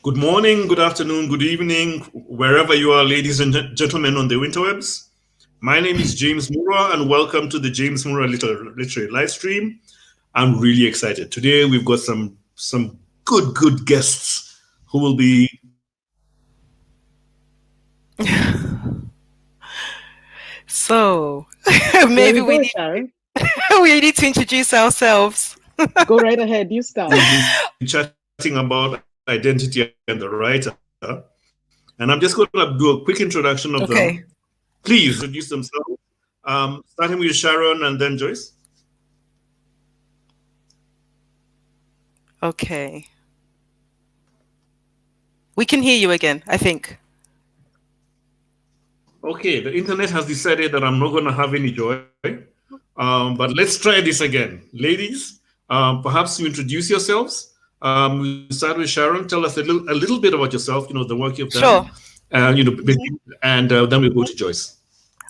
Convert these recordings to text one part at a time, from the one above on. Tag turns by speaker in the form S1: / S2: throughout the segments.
S1: Good morning, good afternoon, good evening, wherever you are, ladies and gentlemen on the interwebs. My name is James Murua, and welcome to the James Murua Literary LiveStream. I'm really excited. Today we've got some good guests who will be.
S2: So
S3: There
S2: maybe
S3: you go, Sharon.
S2: we need to introduce ourselves.
S3: Go right ahead. You start.
S1: We've been chatting about identity and the writer, and I'm just going to do a quick introduction of them.
S2: Okay.
S1: Please introduce themselves. Starting with Sharon and then Joyce.
S2: Okay. We can hear you again, I think.
S1: Okay, the internet has decided that I'm not going to have any joy. But let's try this again. Ladies, perhaps you introduce yourselves. We start with Sharon. Tell us a little bit about yourself, the work you've done,
S2: Sure.
S1: and then we'll go to Joyce.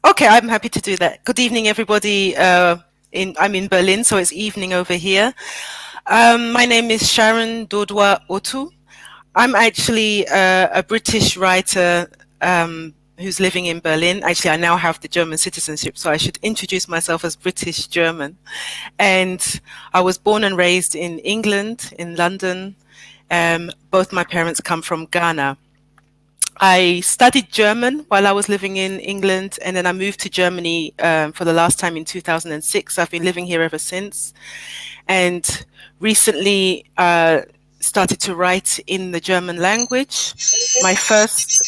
S2: Okay, I'm happy to do that. Good evening, everybody. I'm in Berlin, so it's evening over here. My name is Sharon Dodua Otoo. I'm actually a British writer who's living in Berlin. Actually, I now have the German citizenship, so I should introduce myself as British German. And I was born and raised in England, in London. Both my parents come from Ghana. I studied German while I was living in England, and then I moved to Germany for the last time in 2006. I've been living here ever since. And recently started to write in the German language. My first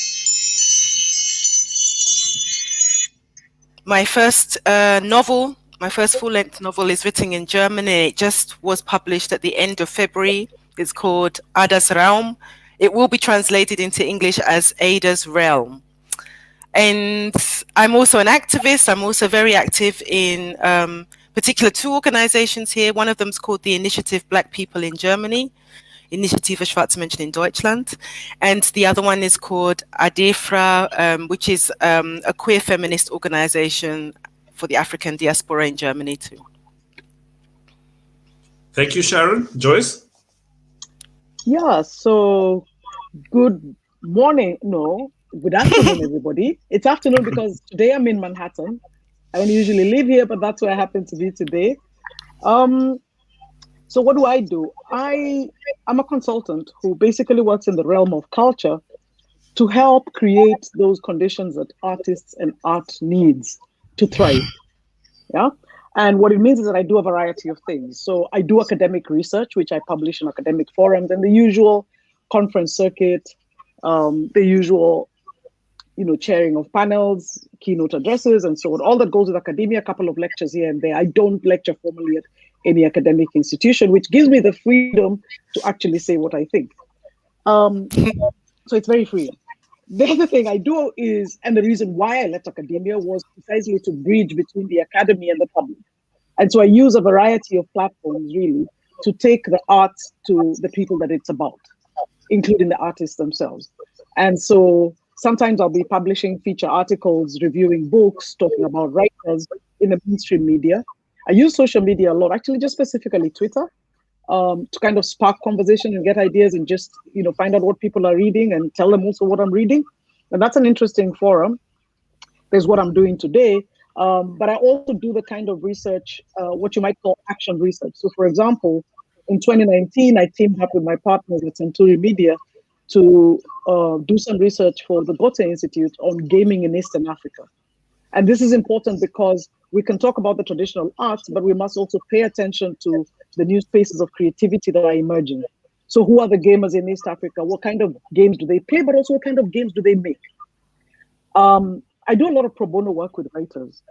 S2: novel, my first full-length novel is written in German, and it just was published at the end of February. It's called Ada's Raum. It will be translated into English as Ada's Realm. And I'm also an activist. I'm also very active in particular two organizations here. One of them is called the Initiative Black People in Germany, Initiative für Schwarze Menschen in Deutschland. And the other one is called ADEFRA, which is a queer feminist organization for the African diaspora in Germany too.
S1: Thank you, Sharon. Joyce?
S3: Yeah, so good morning. No, good afternoon, everybody. It's afternoon because today I'm in Manhattan. I don't usually live here, but that's where I happen to be today. So what do? I'm a consultant who basically works in the realm of culture to help create those conditions that artists and art needs to thrive. Yeah. And what it means is that I do a variety of things. So I do academic research, which I publish in academic forums and the usual conference circuit, the usual, chairing of panels, keynote addresses, and so on. All that goes with academia, a couple of lectures here and there. I don't lecture formally at any academic institution, which gives me the freedom to actually say what I think. So it's very free. The other thing I do is, and the reason why I left academia was precisely to bridge between the academy and the public. And so I use a variety of platforms really to take the art to the people that it's about, including the artists themselves. And so sometimes I'll be publishing feature articles, reviewing books, talking about writers in the mainstream media. I use social media a lot, actually just specifically Twitter, to kind of spark conversation and get ideas and just, find out what people are reading and tell them also what I'm reading. And that's an interesting forum. There's what I'm doing today. But I also do the kind of research, what you might call action research. So for example, in 2019, I teamed up with my partners at Centuri Media to do some research for the Goethe Institute on gaming in Eastern Africa. And this is important because we can talk about the traditional arts, but we must also pay attention to the new spaces of creativity that are emerging. So who are the gamers in East Africa? What kind of games do they play, but also what kind of games do they make? I do a lot of pro bono work with writers,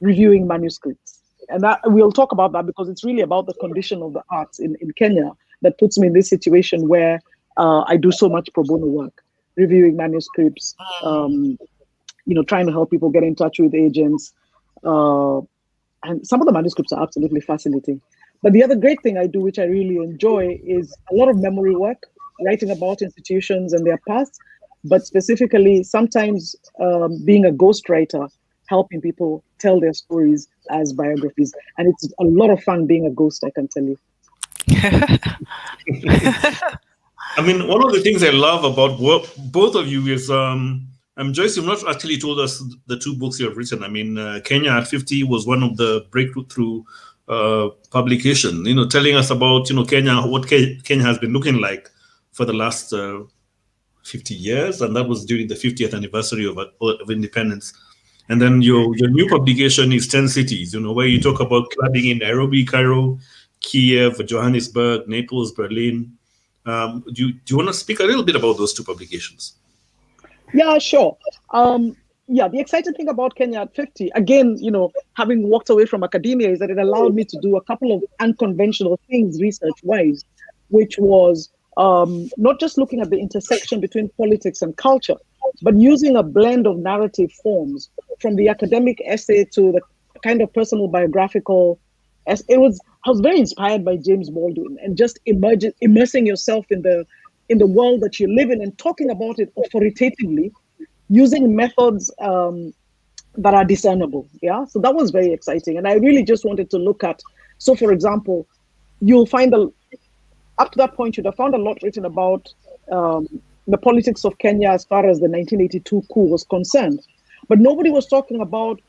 S3: reviewing manuscripts. And that we'll talk about that because it's really about the condition of the arts in Kenya that puts me in this situation where I do so much pro bono work, reviewing manuscripts, trying to help people get in touch with agents. And some of the manuscripts are absolutely fascinating. But the other great thing I do, which I really enjoy, is a lot of memory work, writing about institutions and their past, but specifically sometimes being a ghostwriter, helping people tell their stories as biographies. And it's a lot of fun being a ghost, I can tell you.
S1: I mean, one of the things I love about both of you is, Joyce, you've not actually told us the two books you have written. I mean, Kenya at 50 was one of the breakthrough publication, telling us about, Kenya, what Kenya has been looking like for the last 50 years. And that was during the 50th anniversary of independence. And then your new publication is 10 cities, where you talk about clubbing in Nairobi, Cairo, Kiev, Johannesburg, Naples, Berlin. Do you want to speak a little bit about those two publications?
S3: Yeah, sure. The exciting thing about Kenya at 50, again, having walked away from academia, is that it allowed me to do a couple of unconventional things research-wise, which was not just looking at the intersection between politics and culture, but using a blend of narrative forms, from the academic essay to the kind of personal biographical. I was very inspired by James Baldwin, and just immersing yourself in the world that you live in and talking about it authoritatively, using methods that are discernible. Yeah, so that was very exciting, and I really just wanted to look at. So, for example, you'll find up to that point you'd have found a lot written about the politics of Kenya as far as the 1982 coup was concerned, but nobody was talking about,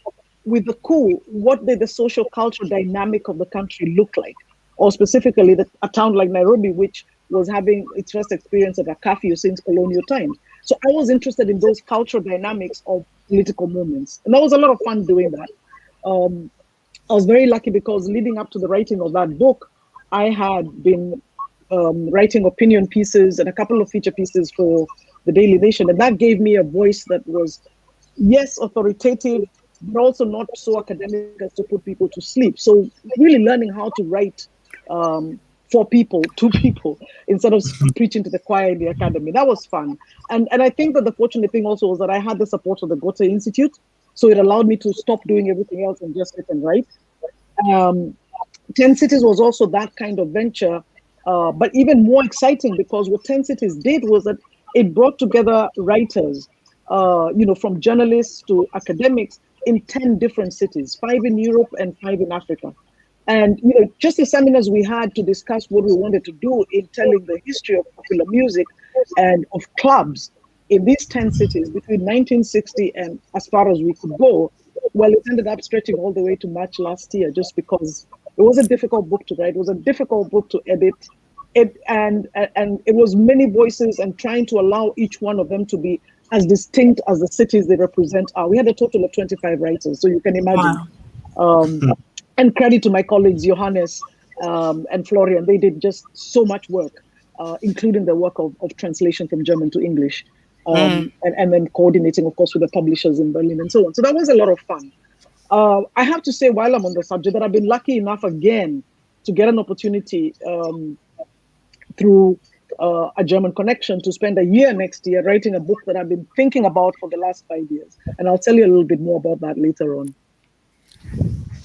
S3: with the coup, what did the social cultural dynamic of the country look like? Or specifically, a town like Nairobi, which was having its first experience of a curfew since colonial times. So I was interested in those cultural dynamics of political movements. And that was a lot of fun doing that. I was very lucky because leading up to the writing of that book, I had been writing opinion pieces and a couple of feature pieces for the Daily Nation. And that gave me a voice that was, yes, authoritative, but also not so academic as to put people to sleep. So really learning how to write for people, to people, instead of preaching to the choir in the academy. That was fun. And I think that the fortunate thing also was that I had the support of the Goethe Institute. So it allowed me to stop doing everything else and just sit and write. 10 Cities was also that kind of venture, but even more exciting, because what 10 Cities did was that it brought together writers, from journalists to academics, in 10 different cities, 5 in Europe and 5 in Africa. And, just the seminars we had to discuss what we wanted to do in telling the history of popular music and of clubs in these 10 cities between 1960 and as far as we could go. Well, it ended up stretching all the way to March last year, just because it was a difficult book to write. It was a difficult book to edit. And it was many voices, and trying to allow each one of them to be as distinct as the cities they represent are. We had a total of 25 writers, so you can imagine. Wow. And credit to my colleagues, Johannes and Florian. They did just so much work, including the work of translation from German to English, and then coordinating, of course, with the publishers in Berlin and so on. So that was a lot of fun. I have to say, while I'm on the subject, that I've been lucky enough again to get an opportunity through a German connection to spend a year next year writing a book that I've been thinking about for the last 5 years. And I'll tell you a little bit more about that later on.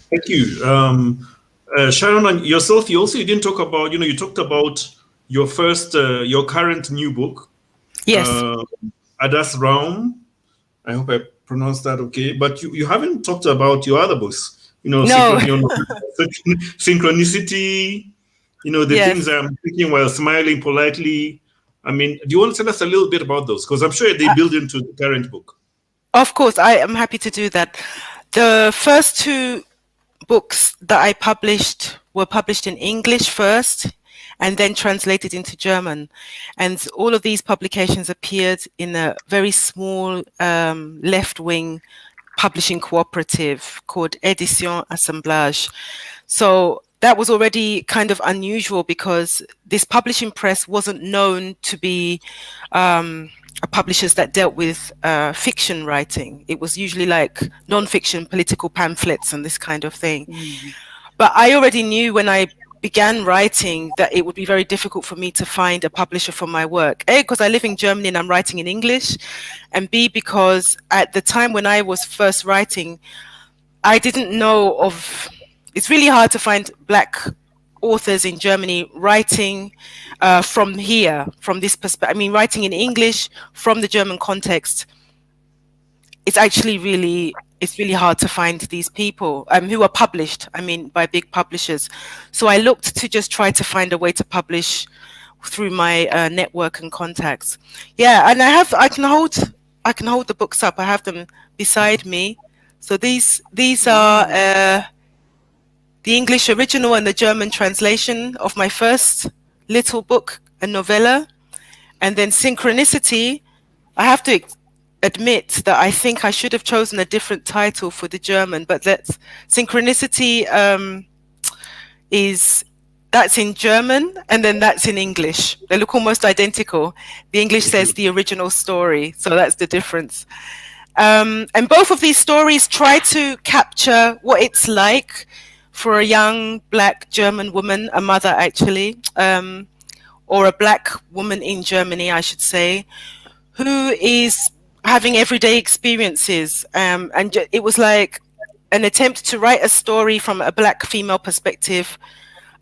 S1: Thank you. Sharon, and yourself, you didn't talk about, you talked about your current new book.
S2: Yes.
S1: Adas Raum. I hope I pronounced that okay. But you haven't talked about your other books,
S2: No.
S1: Synchronicity, the things I'm thinking while smiling politely. I mean, do you want to tell us a little bit about those? Because I'm sure they build into the current book.
S2: Of course, I am happy to do that. The first two books that I published were published in English first and then translated into German. And all of these publications appeared in a very small left-wing publishing cooperative called Édition Assemblage. So that was already kind of unusual, because this publishing press wasn't known to be publishers that dealt with fiction writing. It was usually like non-fiction political pamphlets and this kind of thing. But I already knew when I began writing that it would be very difficult for me to find a publisher for my work. A, because I live in Germany and I'm writing in English, and B, because at the time when I was first writing, I didn't know of, it's really hard to find Black authors in Germany writing from here, from this perspective. I mean, writing in English from the German context, it's actually it's really hard to find these people who are published, I mean, by big publishers. So I looked to just try to find a way to publish through my network and contacts. Yeah, and I can hold the books up. I have them beside me. So these are the English original and the German translation of my first little book, a novella. And then Synchronicity, I have to admit that I think I should have chosen a different title for the German, but that Synchronicity that's in German, and then that's in English. They look almost identical. The English says the original story, so that's the difference. And both of these stories try to capture what it's like for a young Black German woman, a mother actually, or a Black woman in Germany, I should say, who is having everyday experiences. And it was like an attempt to write a story from a Black female perspective,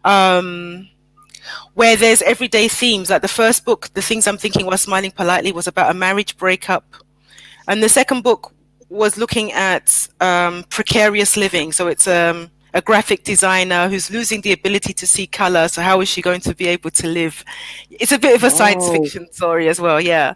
S2: where there's everyday themes. Like the first book, The Things I'm Thinking While Smiling Politely, was about a marriage breakup. And the second book was looking at precarious living. So it's a graphic designer who's losing the ability to see color. So how is she going to be able to live? It's a bit of a science fiction story as well, yeah.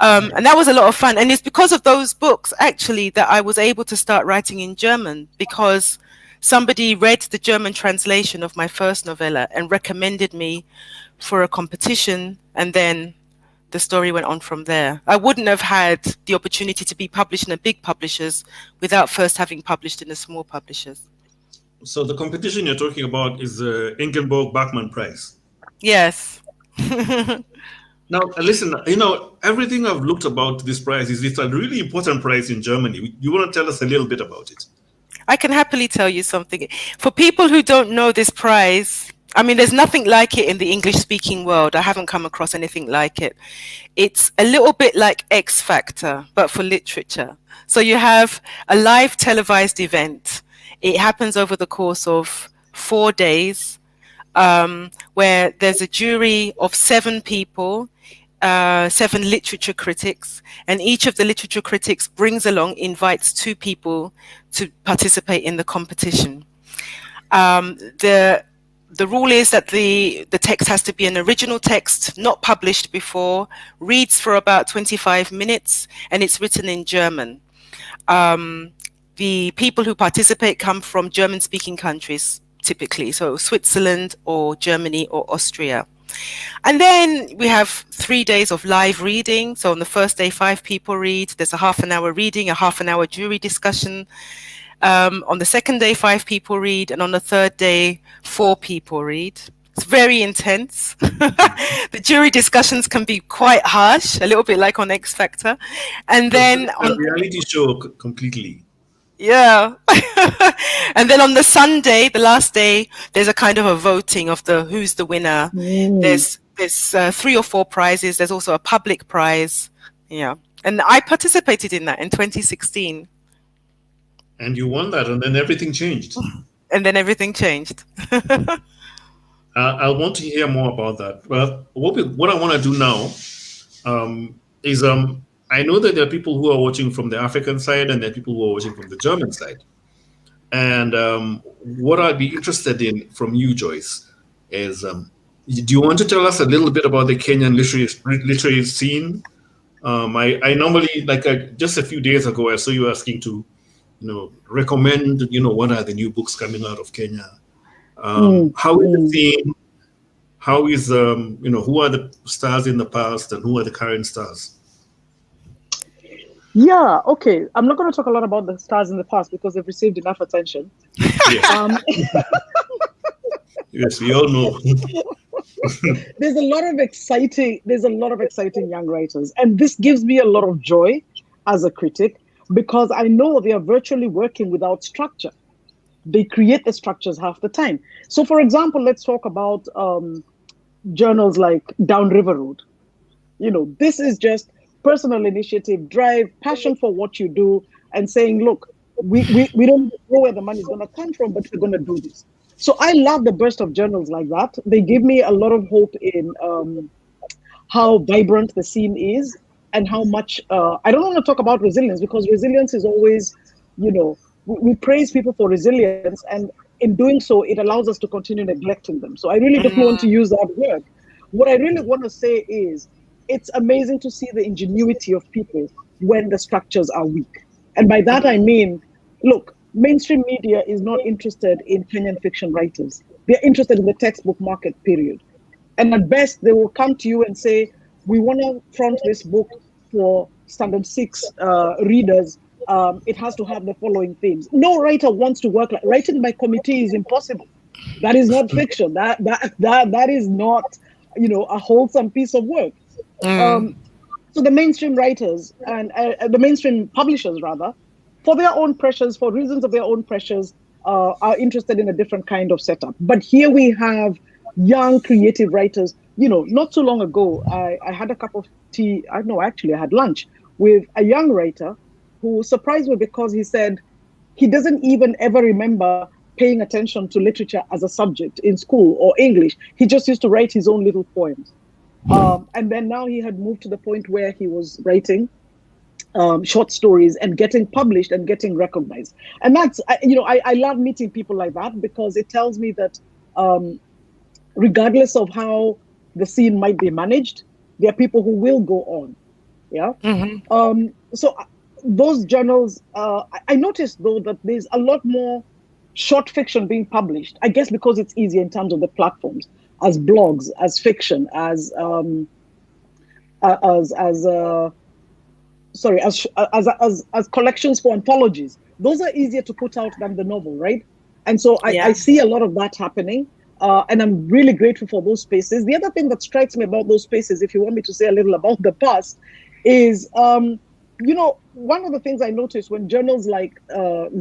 S2: And that was a lot of fun. And it's because of those books, actually, that I was able to start writing in German, because somebody read the German translation of my first novella and recommended me for a competition, and then the story went on from there. I wouldn't have had the opportunity to be published in a big publishers without first having published in the small publishers.
S1: So the competition you're talking about is the Ingeborg Bachmann Prize.
S2: Yes.
S1: Now, listen, everything I've looked about this prize is it's a really important prize in Germany. You want to tell us a little bit about it?
S2: I can happily tell you something. For people who don't know this prize, I mean, there's nothing like it in the English-speaking world. I haven't come across anything like it. It's a little bit like X Factor, but for literature. So you have a live televised event. It happens over the course of 4 days, where there's a jury of 7 people, 7 literature critics, and each of the literature critics invites 2 people to participate in the competition. The rule is that the text has to be an original text, not published before, reads for about 25 minutes, and it's written in German. The people who participate come from German-speaking countries, typically, so Switzerland or Germany or Austria. And then we have 3 days of live reading. So on the first day, 5 people read. There's a half-an-hour reading, a half-an-hour jury discussion. On the second day, 5 people read. And on the third day, 4 people read. It's very intense. The jury discussions can be quite harsh, a little bit like on X Factor. And then
S1: on a reality show completely.
S2: Yeah. And then on the Sunday, the last day, there's a kind of a voting of who's the winner. There's 3 or 4 prizes. There's also a public prize. Yeah. And I participated in that in 2016.
S1: And you won that, and then everything changed.
S2: And then everything changed.
S1: I want to hear more about that. Well, what I want to do now is I know that there are people who are watching from the African side and there are people who are watching from the German side. And what I'd be interested in from you, Joyce, is do you want to tell us a little bit about the Kenyan literary scene? I normally, just a few days ago, I saw you asking to, recommend, what are the new books coming out of Kenya? How is the scene? How is, who are the stars in the past and who are the current stars?
S3: Yeah, okay. I'm not going to talk a lot about the stars in the past because they've received enough attention.
S1: Yeah. Yes, we all know.
S3: There's a lot of exciting young writers, and this gives me a lot of joy as a critic because I know they are virtually working without structure. They create the structures half the time. So, for example, let's talk about journals like Downriver Road. This is just personal initiative, drive, passion for what you do, and saying, look, we don't know where the money is going to come from, but we're going to do this. So I love the burst of journals like that. They give me a lot of hope in how vibrant the scene is and how much, I don't want to talk about resilience because resilience is always, we praise people for resilience, and in doing so, it allows us to continue neglecting them. So I really don't want to use that word. What I really want to say is it's amazing to see the ingenuity of people when the structures are weak. And by that I mean, look, mainstream media is not interested in Kenyan fiction writers. They're interested in the textbook market, period. And at best, they will come to you and say, we want to front this book for standard 6 readers. It has to have the following themes. No writer wants to work like writing by committee is impossible. That is not fiction. That is not, a wholesome piece of work. So the mainstream writers and the mainstream publishers, rather, for their own pressures, for reasons of their own pressures, are interested in a different kind of setup. But here we have young creative writers. Not too long ago, I had a cup of tea. I had lunch with a young writer who surprised me because he said he doesn't even ever remember paying attention to literature as a subject in school or English. He just used to write his own little poems. And then now he had moved to the point where he was writing short stories and getting published and getting recognized. And that's, I love meeting people like that because it tells me that regardless of how the scene might be managed, there are people who will go on. Yeah. So those journals, I noticed though that there's a lot more short fiction being published, I guess because it's easier in terms of the platforms, as blogs, as fiction, as collections for anthologies. Those are easier to put out than the novel, right? And so I see a lot of that happening. And I'm really grateful for those spaces. The other thing that strikes me about those spaces, if you want me to say a little about the past, is, one of the things I noticed when journals like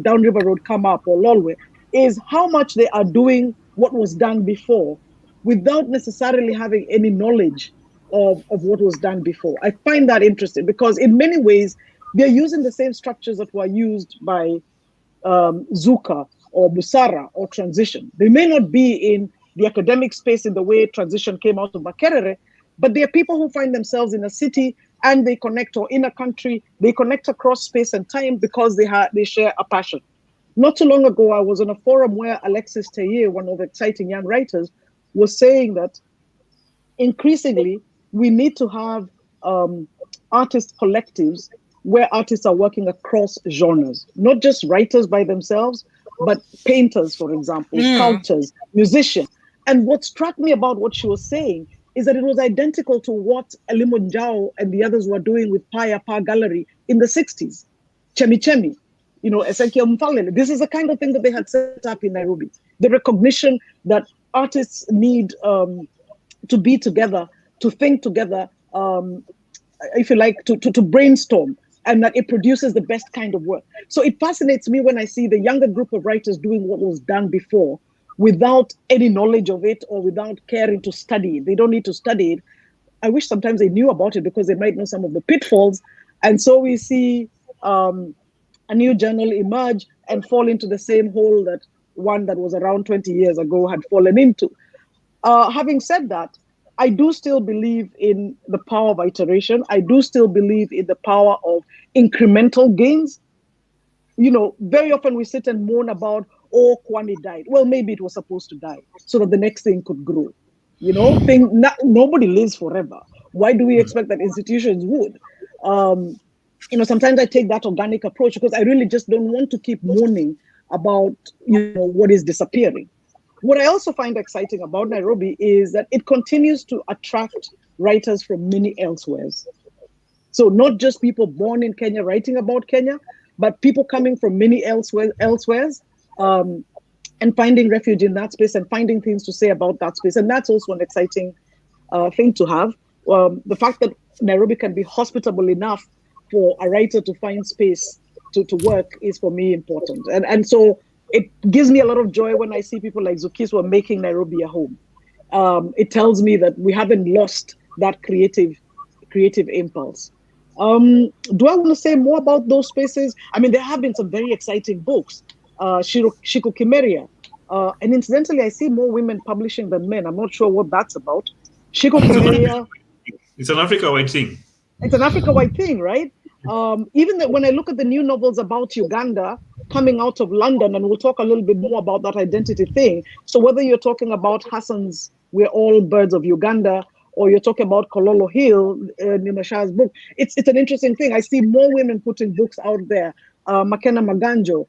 S3: Downriver Road come up or Lolwe is how much they are doing what was done before without necessarily having any knowledge of what was done before. I find that interesting because in many ways, they're using the same structures that were used by Zuka or Busara or Transition. They may not be in the academic space in the way Transition came out of Makerere, but they are people who find themselves in a city and they connect, or in a country, they connect across space and time because they share a passion. Not too long ago, I was on a forum where Alexis Teye, one of the exciting young writers, was saying that increasingly we need to have artist collectives where artists are working across genres, not just writers by themselves, but painters, for example, sculptors, musicians. And what struck me about what she was saying is that it was identical to what Elimo Njao and the others were doing with Paya Pa Gallery in the 60s. Chemi Chemi, Ezekiel Mfalele. This is the kind of thing that they had set up in Nairobi. The recognition that artists need to be together, to think together, if you like, to brainstorm, and that it produces the best kind of work. So it fascinates me when I see the younger group of writers doing what was done before without any knowledge of it or without caring to study it. They don't need to study it. I wish sometimes they knew about it because they might know some of the pitfalls. And so we see a new journal emerge and fall into the same hole that one that was around 20 years ago had fallen into. Having said that, I do still believe in the power of iteration. I do still believe in the power of incremental gains. Very often we sit and moan about, Kwame died. Well, maybe it was supposed to die so that the next thing could grow. Nobody lives forever. Why do we expect that institutions would? Sometimes I take that organic approach because I really just don't want to keep moaning about, what is disappearing. What I also find exciting about Nairobi is that it continues to attract writers from many elsewheres. So not just people born in Kenya writing about Kenya, but people coming from many elsewheres and finding refuge in that space and finding things to say about that space. And that's also an exciting thing to have. The fact that Nairobi can be hospitable enough for a writer to find space to work is for me important. And so it gives me a lot of joy when I see people like Zukiswa making Nairobi a home. It tells me that we haven't lost that creative impulse. Do I want to say more about those spaces? I mean, there have been some very exciting books. Shiku Kimeria. And incidentally, I see more women publishing than men. I'm not sure what that's about. Shiku Kimeria.
S1: It's an Africa-wide thing.
S3: It's an Africa-wide thing, right? Even when I look at the new novels about Uganda coming out of London, and we'll talk a little bit more about that identity thing. So whether you're talking about Hassan's We're All Birds of Uganda, or you're talking about Kololo Hill, Nimasha's book. It's an interesting thing. I see more women putting books out there. Makena Maganjo.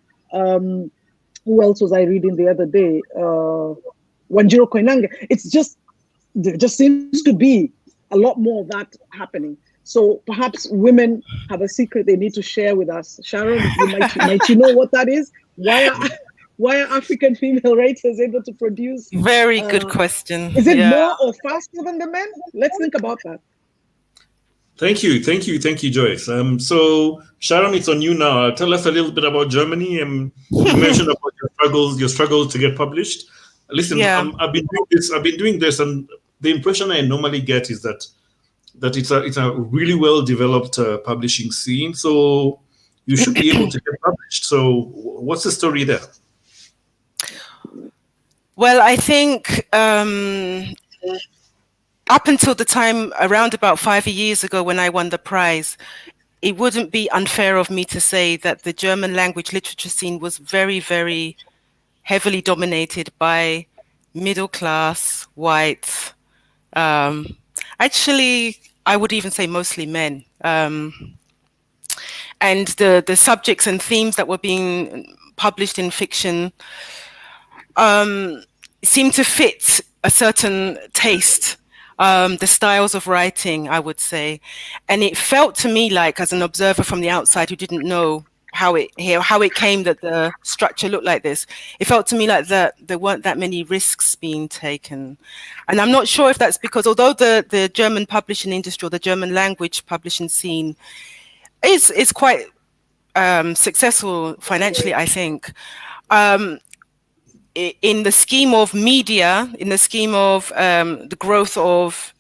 S3: Who else was I reading the other day? Wanjiro Koinange. There just seems to be a lot more of that happening. So perhaps women have a secret they need to share with us. Sharon, might you know what that is? Why are African female writers able to produce?
S2: Very good question.
S3: Is it more or faster than the men? Let's think about that.
S1: Thank you, Joyce. So Sharon, it's on you now. Tell us a little bit about Germany. You mentioned about your struggles to get published. Listen, I've been doing this, and the impression I normally get is that it's a really well developed publishing scene. So you should be able to get published. So what's the story there?
S2: Well, I think up until the time around about 5 years ago when I won the prize, it wouldn't be unfair of me to say that the German language literature scene was very, very heavily dominated by middle class, white, actually, I would even say mostly men. And the subjects and themes that were being published in fiction seemed to fit a certain taste, the styles of writing, I would say. And it felt to me like, as an observer from the outside who didn't know how it came that the structure looked like this, it felt to me like that there weren't that many risks being taken. And I'm not sure if that's because, although the German publishing industry or the German language publishing scene is quite successful financially, I think, in the scheme of media, in the scheme of the growth of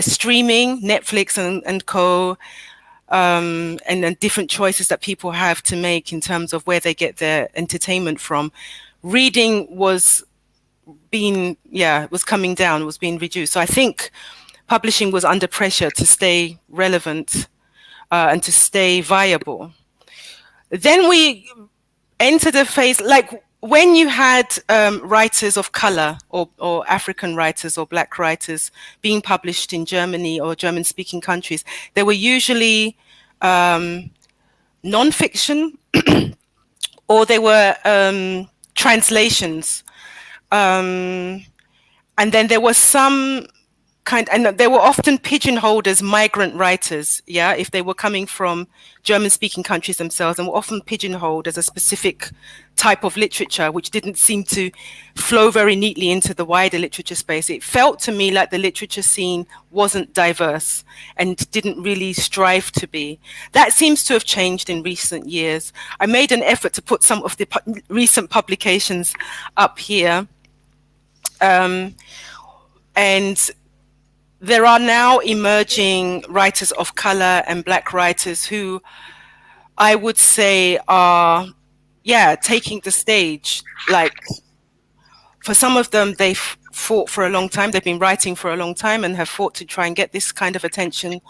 S2: streaming, Netflix and co, and then different choices that people have to make in terms of where they get their entertainment from, reading was coming down, was being reduced. So I think publishing was under pressure to stay relevant and to stay viable. Then we entered a phase, like when you had writers of color or African writers or Black writers being published in Germany or German-speaking countries, they were usually non-fiction or they were translations. And then there was some and they were often pigeonholed as migrant writers, if they were coming from German-speaking countries themselves, and were often pigeonholed as a specific type of literature, which didn't seem to flow very neatly into the wider literature space. It felt to me like the literature scene wasn't diverse and didn't really strive to be. That seems to have changed in recent years. I made an effort to put some of the recent publications up here. And there are now emerging writers of color and Black writers who I would say are, taking the stage. Like, for some of them, they've fought for a long time. They've been writing for a long time and have fought to try and get this kind of attention.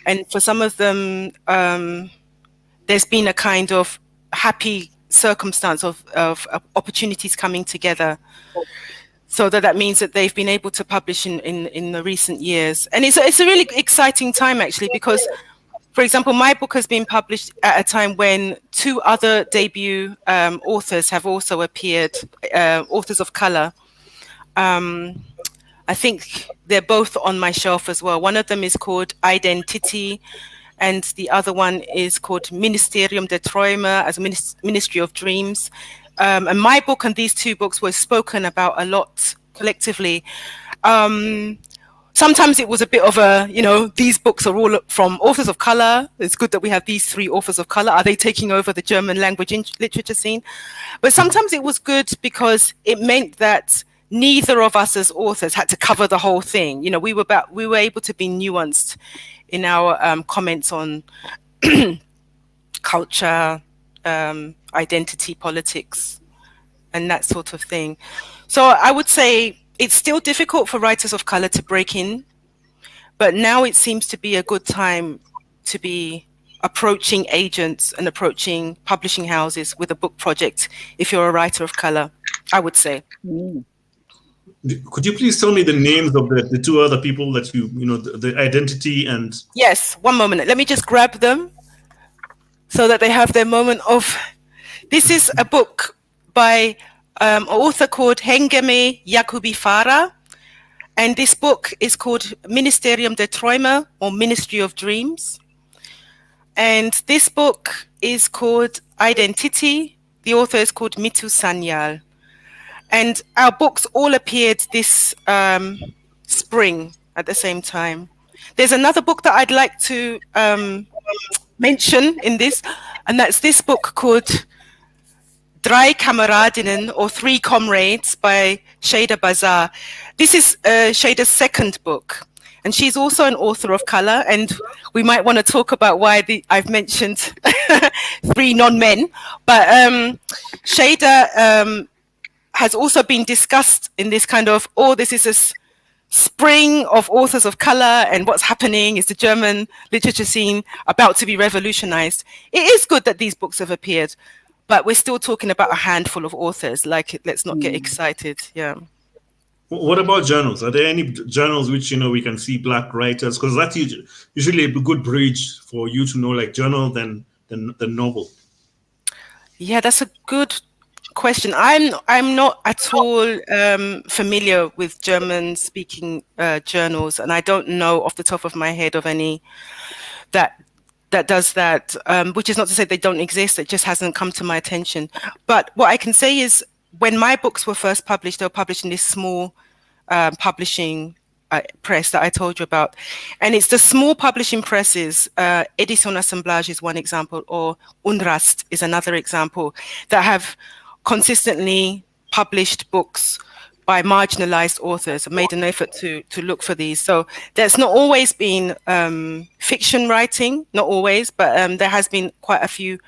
S2: And for some of them, there's been a kind of happy circumstance of opportunities coming together. So that means that they've been able to publish in the recent years. And it's a really exciting time, actually, because, for example, my book has been published at a time when 2 other debut authors have also appeared, authors of color. I think they're both on my shelf as well. One of them is called Identity, and the other one is called Ministerium der Träume, as Ministry of Dreams. And my book and these 2 books were spoken about a lot collectively. Sometimes it was a bit of a, these books are all from authors of color. It's good that we have these 3 authors of color. Are they taking over the German language literature scene? But sometimes it was good because it meant that neither of us as authors had to cover the whole thing. We were able to be nuanced in our comments on culture, identity, politics, and that sort of thing. So I would say it's still difficult for writers of color to break in, but now it seems to be a good time to be approaching agents and approaching publishing houses with a book project if you're a writer of color, I would say.
S1: Could you please tell me the names of the two other people that the identity and...
S2: Yes, one moment. Let me just grab them so that they have their moment of... This is a book by an author called Hengeme Yakubi Farah. And this book is called Ministerium der Träume, or Ministry of Dreams. And this book is called Identity. The author is called Mitu Sanyal. And our books all appeared this spring at the same time. There's another book that I'd like to mention in this, and that's this book called Drei Kameradinnen, or Three Comrades, by Shada Bazar. This is Shada's second book, and she's also an author of color, and we might want to talk about why I've mentioned three non-men, but Shada has also been discussed in this kind of, this is a spring of authors of color, and what's happening is the German literature scene about to be revolutionized. It is good that these books have appeared, but we're still talking about a handful of authors. Let's not get excited. Yeah.
S1: What about journals? Are there any journals which we can see Black writers? Because that's usually a good bridge for you to know, like, journal than novel.
S2: Yeah, that's a good question. I'm not at all familiar with German-speaking journals, and I don't know off the top of my head of any that does that. Which is not to say they don't exist; it just hasn't come to my attention. But what I can say is, when my books were first published, they were published in this small publishing press that I told you about, and it's the small publishing presses. Édition Assemblage is one example, or Unrast is another example, that have consistently published books by marginalized authors and made an effort to look for these. So there's not always been fiction writing, not always, but there has been quite a few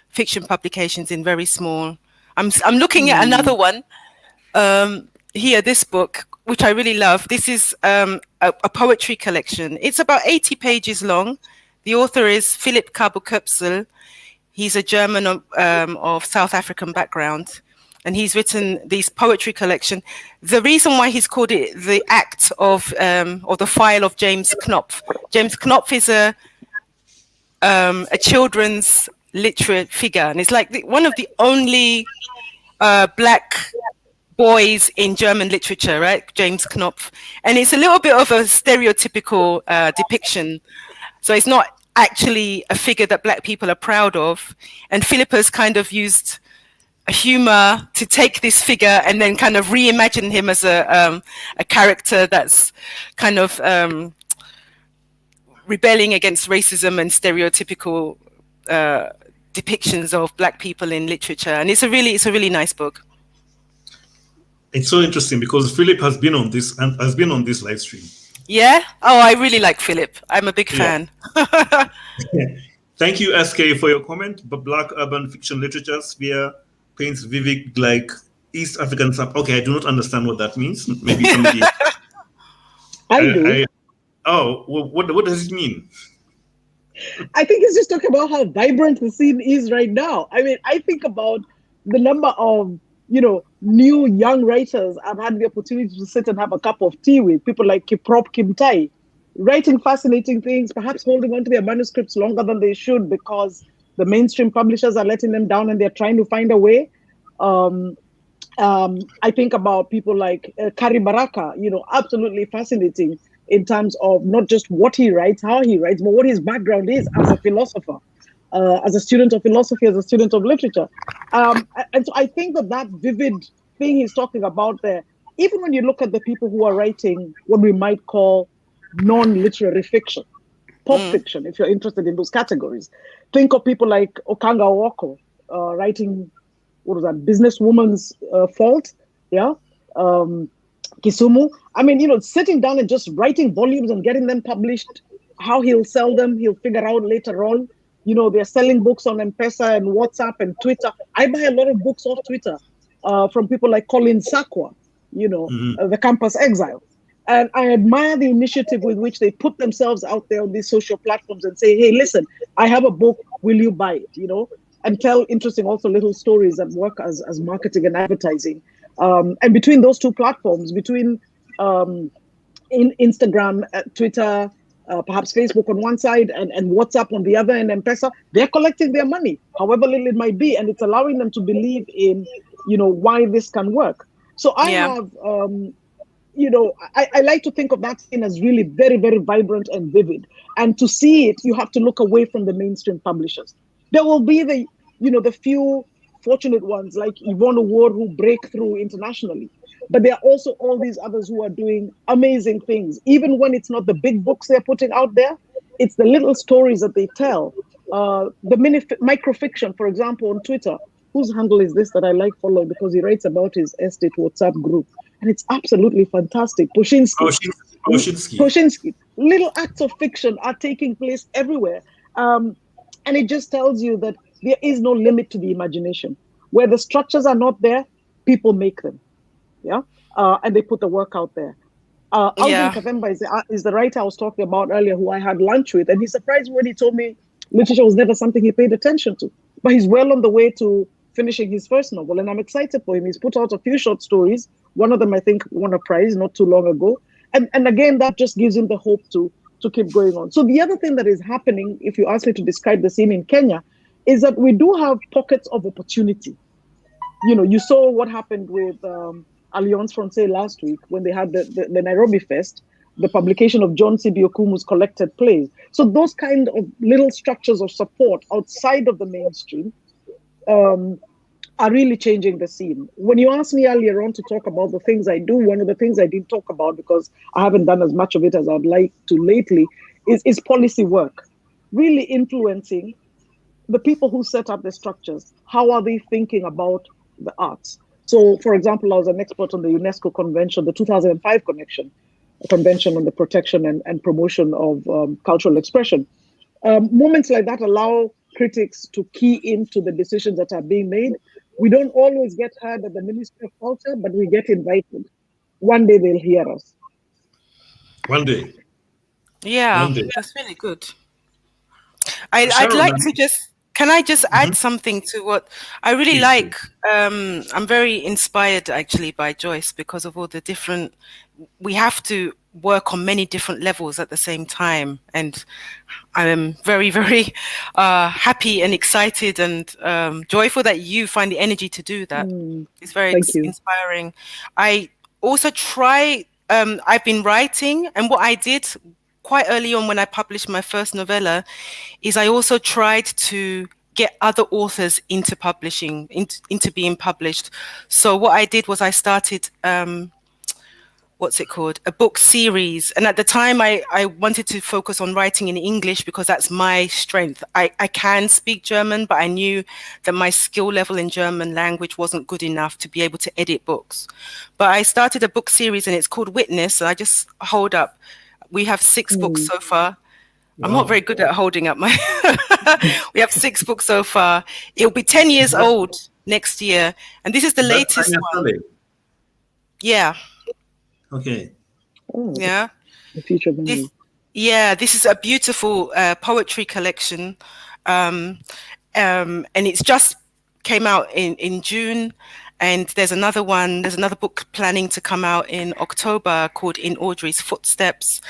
S2: fiction publications in very small. I'm looking at another one here, this book, which I really love. This is a poetry collection. It's about 80 pages long. The author is Philipp Kabu-Köpsel. He's a German of South African background, and he's written this poetry collection. The reason why he's called it The Act of, or The File of James Knopf. James Knopf is a children's literate figure, and it's like one of the only Black boys in German literature, right? James Knopf. And it's a little bit of a stereotypical depiction. So it's not actually a figure that Black people are proud of. And Philip has kind of used humor to take this figure and then kind of reimagine him as a character that's kind of rebelling against racism and stereotypical depictions of Black people in literature. And it's a really nice book.
S1: It's so interesting because Philip has been on this live stream.
S2: Yeah? Oh, I really like Philip. I'm a big fan.
S1: Thank you, SK, for your comment. But Black urban fiction literature sphere paints vivid, like, East African sub. Okay, I do not understand what that means. Maybe somebody.
S3: I do.
S1: What does it mean?
S3: I think it's just talking about how vibrant the scene is right now. I mean, I think about the number of new young writers I've had the opportunity to sit and have a cup of tea with, people like Kiprop Kimtai, writing fascinating things, perhaps holding on to their manuscripts longer than they should because the mainstream publishers are letting them down and they're trying to find a way. I think about people like Kari Baraka, absolutely fascinating in terms of not just what he writes, how he writes, but what his background is as a philosopher. As a student of philosophy, as a student of literature. And so I think that vivid thing he's talking about there, even when you look at the people who are writing what we might call non-literary fiction, pop fiction, if you're interested in those categories, think of people like Okanga Owoko, writing, Businesswoman's Fault, Kisumu. I mean, sitting down and just writing volumes and getting them published, how he'll sell them, he'll figure out later on. They're selling books on M-Pesa and WhatsApp and Twitter. I buy a lot of books off Twitter from people like Colin Sakwa, the Campus Exile. And I admire the initiative with which they put themselves out there on these social platforms and say, hey, listen, I have a book, will you buy it, and tell interesting also little stories that work as marketing and advertising. And between those two platforms, between Instagram, Twitter, perhaps Facebook on one side and WhatsApp on the other, and M-Pesa, they're collecting their money, however little it might be, and it's allowing them to believe in, why this can work. So I have, I like to think of that scene as really very, very vibrant and vivid. And to see it, you have to look away from the mainstream publishers. There will be the few fortunate ones like Yvonne Award who break through internationally. But there are also all these others who are doing amazing things. Even when it's not the big books they're putting out there, it's the little stories that they tell. The microfiction, for example, on Twitter. Whose handle is this that I like following because he writes about his estate WhatsApp group. And it's absolutely fantastic. Poshinsky. Little acts of fiction are taking place everywhere. And it just tells you that there is no limit to the imagination. Where the structures are not there, people make them. Yeah, and they put the work out there. Audrey Kavemba is the writer I was talking about earlier, who I had lunch with, and he surprised me when he told me literature was never something he paid attention to. But he's well on the way to finishing his first novel, and I'm excited for him. He's put out a few short stories. One of them, I think, won a prize not too long ago. And again, that just gives him the hope to keep going on. So the other thing that is happening, if you ask me to describe the scene in Kenya, is that we do have pockets of opportunity. You saw what happened with Alliance Francais last week when they had the Nairobi Fest, the publication of John C.B. Okumu's collected plays. So those kind of little structures of support outside of the mainstream are really changing the scene. When you asked me earlier on to talk about the things I do, one of the things I didn't talk about because I haven't done as much of it as I'd like to lately is policy work, really influencing the people who set up the structures. How are they thinking about the arts? So, for example, I was an expert on the UNESCO convention, the 2005 convention on the protection and promotion of cultural expression. Moments like that allow critics to key into the decisions that are being made. We don't always get heard at the Ministry of Culture, but we get invited. One day they'll hear us.
S1: One day.
S2: Yeah,
S1: One day.
S2: That's really good. I'd like to can I just add something to what I really like? I'm very inspired actually by Joyce because of all the different, we have to work on many different levels at the same time. And I am very, very happy and excited and joyful that you find the energy to do that. It's very inspiring. I also I've been writing, and what I did quite early on when I published my first novella is I also tried to get other authors into publishing, into being published. So what I did was I started, a book series. And at the time I wanted to focus on writing in English because that's my strength. I can speak German, but I knew that my skill level in German language wasn't good enough to be able to edit books. But I started a book series and it's called Witness. And I just hold up. We have 6 books so far. Wow. I'm not very good at holding up my... We have 6 books so far. It'll be 10 years old next year. And this is the latest one. Yeah.
S1: Okay.
S3: Oh,
S2: yeah.
S3: The future of the
S2: this is a beautiful poetry collection. And it's just came out in June. And there's another book planning to come out in October called In Audrey's Footsteps,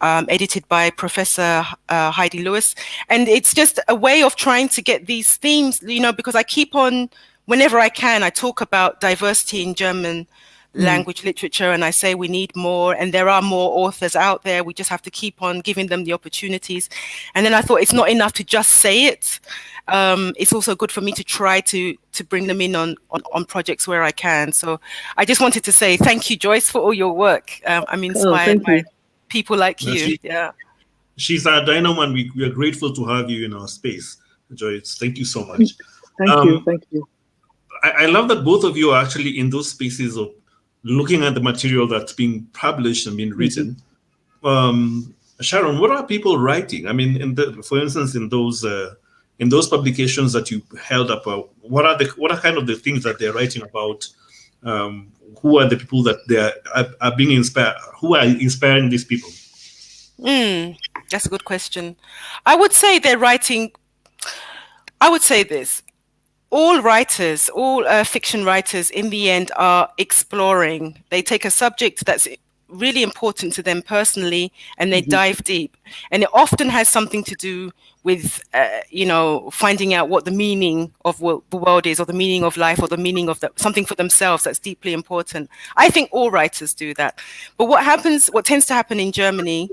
S2: edited by Professor Heidi Lewis. And it's just a way of trying to get these themes, because I keep on, whenever I can, I talk about diversity in German language literature, and I say we need more, and there are more authors out there. We just have to keep on giving them the opportunities. And then I thought it's not enough to just say it. It's also good for me to try to bring them in on projects where I can. So I just wanted to say thank you, Joyce, for all your work. I'm inspired by people like you.
S1: She's our dynamo, and we are grateful to have you in our space, Joyce. Thank you so much.
S3: Thank you.
S1: I love that both of you are actually in those spaces of looking at the material that's being published and being written. Sharon, what are people writing? I mean, for instance, in those publications that you held up, what are kind of the things that they're writing about? Who are the people that they are being inspired? Who are inspiring these people?
S2: That's a good question. I would say they're writing. I would say this. all writers, all fiction writers in the end are exploring. They take a subject that's really important to them personally and they dive deep. And it often has something to do with, finding out what the meaning of the world is, or the meaning of life, or the meaning of something for themselves that's deeply important. I think all writers do that. But what tends to happen in Germany,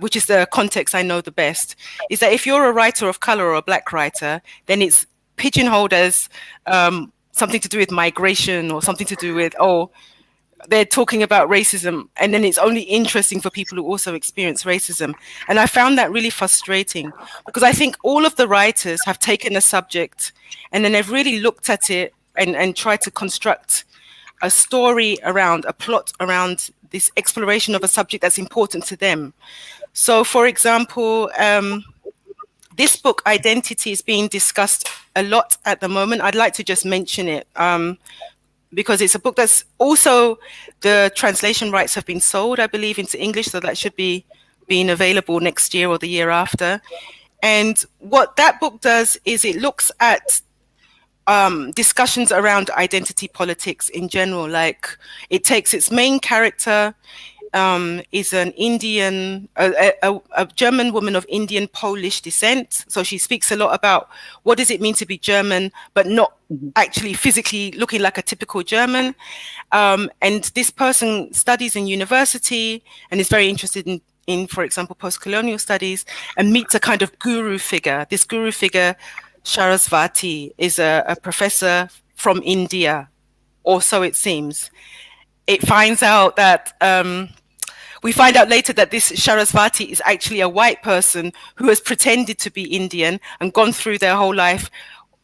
S2: which is the context I know the best, is that if you're a writer of color or a black writer, then it's pigeonholed as something to do with migration, or something to do with, they're talking about racism, and then it's only interesting for people who also experience racism. And I found that really frustrating, because I think all of the writers have taken a subject and then they've really looked at it and tried to construct a story around, a plot around this exploration of a subject that's important to them. So, for example, this book, Identity, is being discussed a lot at the moment. I'd like to just mention it because it's a book that's also, the translation rights have been sold, I believe, into English, so that should be being available next year or the year after. And what that book does is it looks at discussions around identity politics in general. Like, it takes its main character, is an Indian, a German woman of Indian Polish descent. So she speaks a lot about what does it mean to be German, but not actually physically looking like a typical German. And this person studies in university and is very interested in, for example, post-colonial studies, and meets a kind of guru figure. This guru figure, Sarasvati, is a professor from India, or so it seems. It finds out that we find out later that this Sarasvati is actually a white person who has pretended to be Indian and gone through their whole life,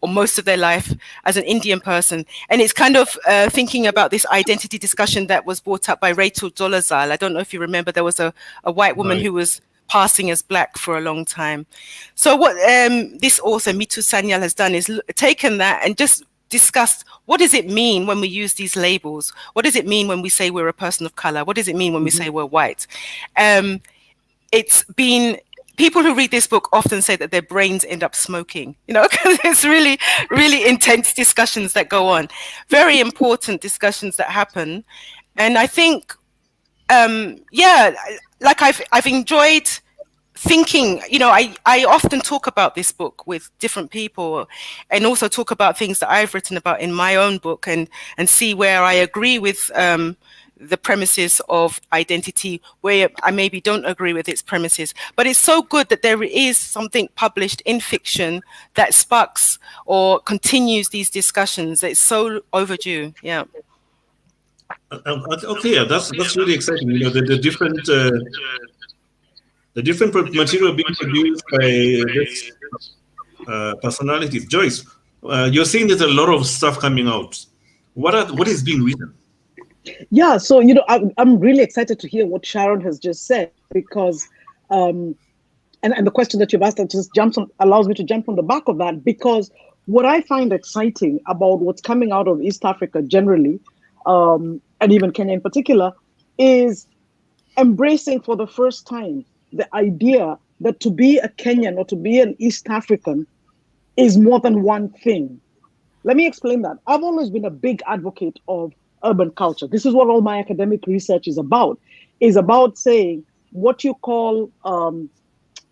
S2: or most of their life, as an Indian person. And it's kind of thinking about this identity discussion that was brought up by Rachel Dolezal. I don't know if you remember, there was a white woman who was passing as black for a long time. So what this author, Mitu Sanyal, has done is taken that and just discussed, what does it mean when we use these labels? What does it mean when we say we're a person of color? What does it mean when we say we're white? It's been, people who read this book often say that their brains end up smoking, because it's really, really intense discussions that go on, very important discussions that happen. And I think, like I've enjoyed thinking, I often talk about this book with different people, and also talk about things that I've written about in my own book, and see where I agree with the premises of identity, where I maybe don't agree with its premises. But it's so good that there is something published in fiction that sparks or continues these discussions. It's so overdue. Yeah.
S1: Okay, yeah, that's really exciting. The different material being produced by this personalities. Joyce, you're saying there's a lot of stuff coming out. What is being written?
S3: Yeah, so I'm really excited to hear what Sharon has just said, because and the question that you've asked just allows me to jump on the back of that, because what I find exciting about what's coming out of East Africa generally, and even Kenya in particular, is embracing for the first time the idea that to be a Kenyan or to be an East African is more than one thing. Let me explain that. I've always been a big advocate of urban culture. This is what all my academic research is about saying what you call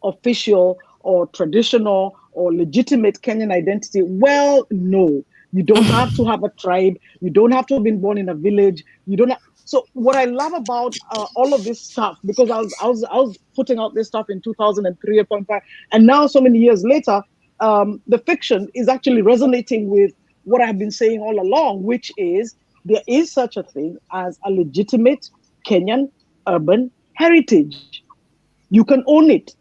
S3: official or traditional or legitimate Kenyan identity. Well, no, you don't have to have a tribe. You don't have to have been born in a village. You don't have. So what I love about all of this stuff, because I was putting out this stuff in 2003 or 2005, and now so many years later, the fiction is actually resonating with what I've been saying all along, which is there is such a thing as a legitimate Kenyan urban heritage. You can own it.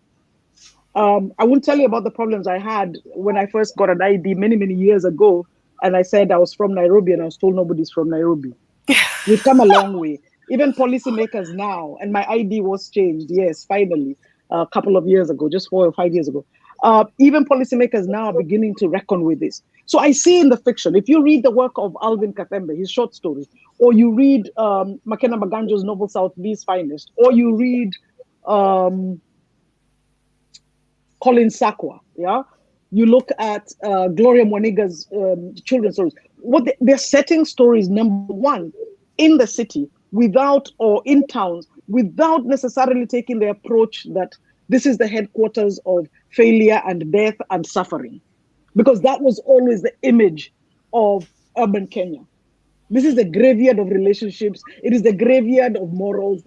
S3: I won't tell you about the problems I had when I first got an ID many, many years ago, and I said I was from Nairobi, and I was told nobody's from Nairobi. We've come a long way. Even policymakers now, and my ID was changed, yes, finally, a couple of years ago, just 4 or 5 years ago. Even policymakers now are beginning to reckon with this. So I see in the fiction, if you read the work of Alvin Kathembe, his short stories, or you read Makena Maganjo's novel South B's Finest, or you read Colin Sakwa, You look at Gloria Mwaniga's children's stories. They're setting stories, number one, in the city without, or in towns, without necessarily taking the approach that this is the headquarters of failure and death and suffering. Because that was always the image of urban Kenya. This is the graveyard of relationships. It is the graveyard of morals.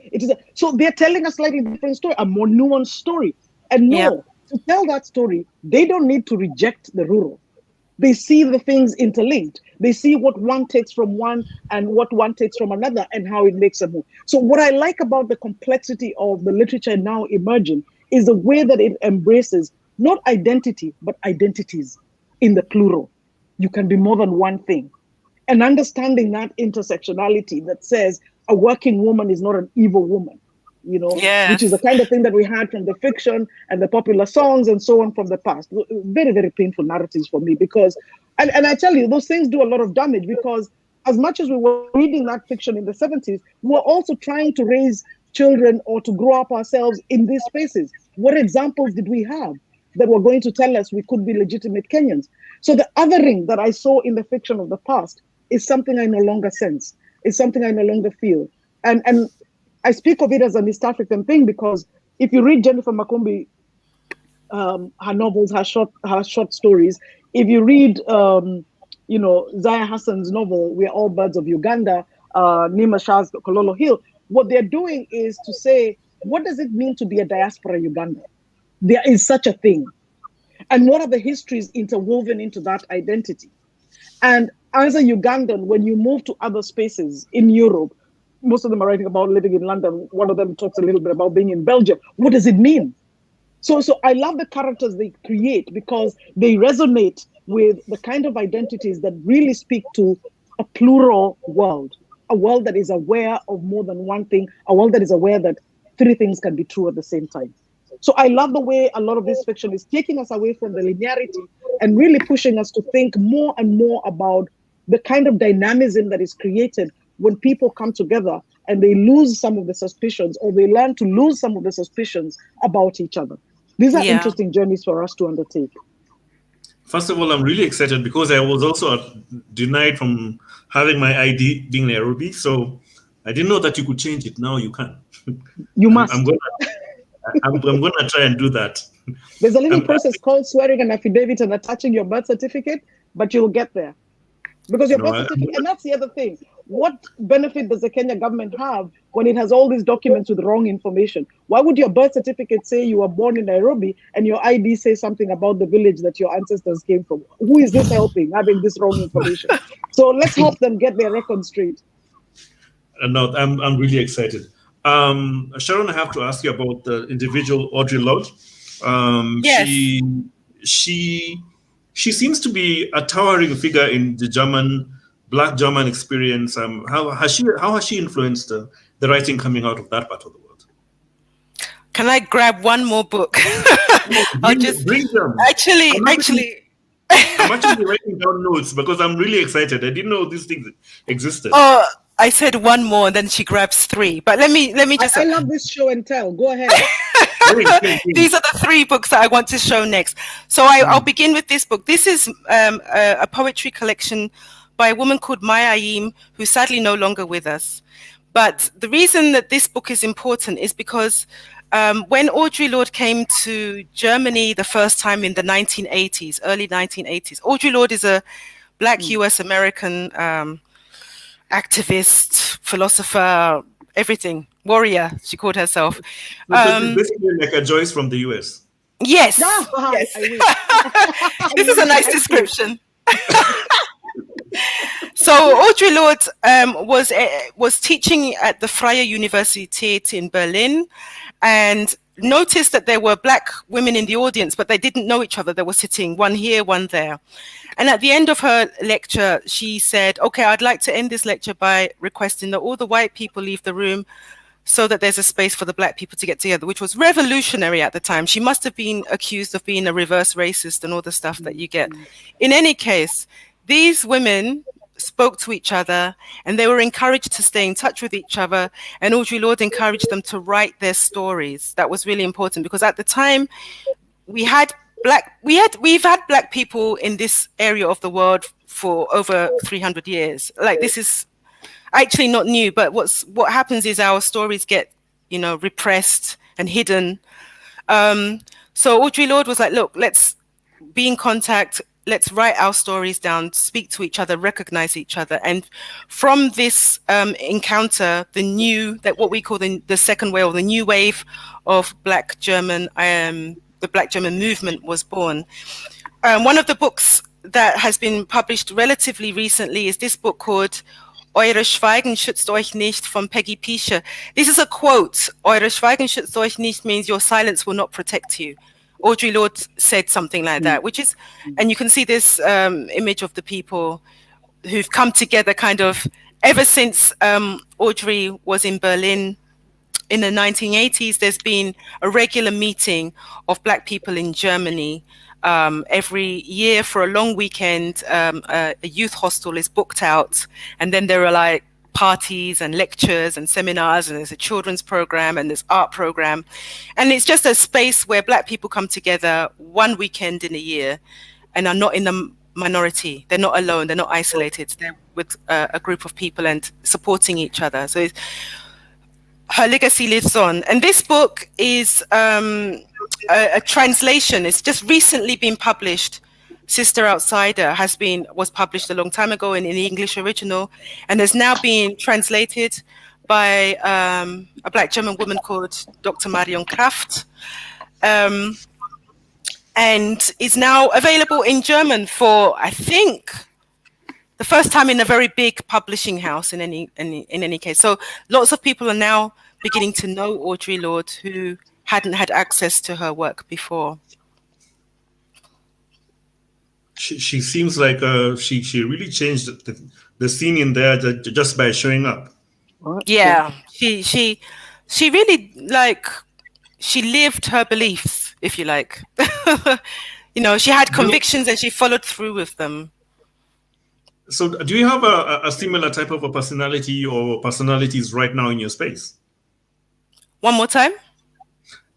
S3: So they're telling a slightly different story, a more nuanced story. And no, to tell that story, they don't need to reject the rural. They see the things interlinked. They see what one takes from one and what one takes from another and how it makes a move. So what I like about the complexity of the literature now emerging is the way that it embraces not identity, but identities in the plural. You can be more than one thing. And understanding that intersectionality that says a working woman is not an evil woman, you know, which is the kind of thing that we had from the fiction and the popular songs and so on from the past. Very, very painful narratives for me because, and I tell you, those things do a lot of damage because as much as we were reading that fiction in the 70s, we were also trying to raise children or to grow up ourselves in these spaces. What examples did we have that were going to tell us we could be legitimate Kenyans? So the othering that I saw in the fiction of the past is something I no longer sense. It's something I no longer feel. And I speak of it as an East African thing because if you read Jennifer Makumbi, her novels, her short stories, if you read, Zaya Hassan's novel, We're All Birds of Uganda, Nima Shah's Kololo Hill, what they're doing is to say, what does it mean to be a diaspora Uganda? There is such a thing. And what are the histories interwoven into that identity? And as a Ugandan, when you move to other spaces in Europe, most of them are writing about living in London. One of them talks a little bit about being in Belgium. What does it mean? So I love the characters they create because they resonate with the kind of identities that really speak to a plural world, a world that is aware of more than one thing, a world that is aware that three things can be true at the same time. So I love the way a lot of this fiction is taking us away from the linearity and really pushing us to think more and more about the kind of dynamism that is created when people come together and they lose some of the suspicions or they learn to lose some of the suspicions about each other. These are interesting journeys for us to undertake.
S1: First of all, I'm really excited because I was also denied from having my ID being Nairobi. So I didn't know that you could change it. Now you can.
S3: You must.
S1: I'm going to try and do that.
S3: There's a little process called swearing an affidavit and attaching your birth certificate, but you'll get there. Because your birth certificate, and that's the other thing. What benefit does the Kenya government have when it has all these documents with wrong information? Why would your birth certificate say you were born in Nairobi and your ID say something about the village that your ancestors came from? Who is this helping, having this wrong information? So let's help them get their record straight.
S1: No, I'm really excited. Sharon, I have to ask you about the individual Audrey Lloyd.
S2: Yes.
S1: She seems to be a towering figure in the Black German experience. How has she influenced the writing coming out of that part of the world?
S2: Can I grab one more book?
S1: Bring them.
S2: Actually.
S1: I'm actually writing down notes because I'm really excited. I didn't know these things existed.
S2: Oh, I said one more, and then she grabs three. But let me just.
S3: I love this show and tell. Go ahead.
S2: These are the three books that I want to show next. So I'll begin with this book. This is a poetry collection by a woman called Maya Ayim, who's sadly no longer with us. But the reason that this book is important is because when Audrey Lloyd came to Germany the first time in the 1980s, early 1980s, Audrey Lloyd is a Black US American activist, philosopher, everything, warrior, she called herself.
S1: She's basically like a Joyce from the US.
S2: Yes. Yes. This is a nice description. So Audrey Lloyd was teaching at the Freie Universität in Berlin and noticed that there were Black women in the audience, but they didn't know each other. They were sitting one here, one there. And at the end of her lecture, she said, okay, I'd like to end this lecture by requesting that all the white people leave the room so that there's a space for the Black people to get together, which was revolutionary at the time. She must have been accused of being a reverse racist and all the stuff that you get. In any case, these women spoke to each other and they were encouraged to stay in touch with each other, and Audrey Lloyd encouraged them to write their stories. That was really important because at the time we had we've had Black people in this area of the world for over 300 years. Like, this is actually not new, but what happens is our stories get, repressed and hidden. So Audrey Lloyd was like, look, let's be in contact. Let's write our stories down, speak to each other, recognize each other. And from this encounter, what we call the second wave, or the new wave of Black German, the Black German movement was born. One of the books that has been published relatively recently is this book called Eure Schweigen schützt euch nicht from Peggy Piesche. This is a quote. Eure Schweigen schützt euch nicht means your silence will not protect you. Audrey Lloyd said something like that, which is, and you can see this image of the people who've come together kind of ever since Audrey was in Berlin in the 1980s. There's been a regular meeting of Black people in Germany. Every year for a long weekend, a youth hostel is booked out, and then there are like parties and lectures and seminars, and there's a children's program and there's art program, and it's just a space where Black people come together one weekend in a year and are not in the minority. They're not alone, they're not isolated, they're with a group of people and supporting each other. So her legacy lives on, and this book is a translation. It's just recently been published. Sister Outsider was published a long time ago in the English original, and has now been translated by a Black German woman called Dr. Marion Kraft, and is now available in German for, I think, the first time in a very big publishing house in any case. So lots of people are now beginning to know Audrey Lloyd who hadn't had access to her work before.
S1: She seems like she really changed the scene in there just by showing up.
S2: Yeah, she really, like, she lived her beliefs, if you like. She had convictions and she followed through with them.
S1: So do you have a similar type of a personality or personalities right now in your space?
S2: One more time?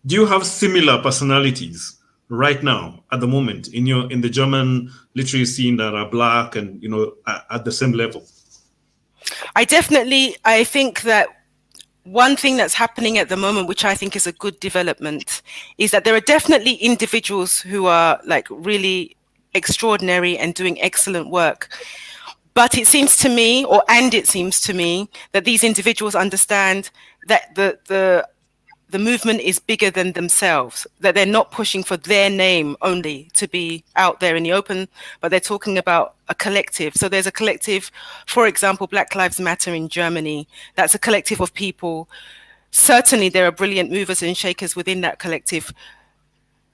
S1: Do you have similar personalities right now at the moment in the German literary scene that are Black and at the same level?
S2: I think that one thing that's happening at the moment, which I think is a good development, is that there are definitely individuals who are like really extraordinary and doing excellent work. But it seems to me that these individuals understand that the movement is bigger than themselves, that they're not pushing for their name only to be out there in the open, but they're talking about a collective. So there's a collective, for example, Black Lives Matter in Germany. That's a collective of people. Certainly there are brilliant movers and shakers within that collective,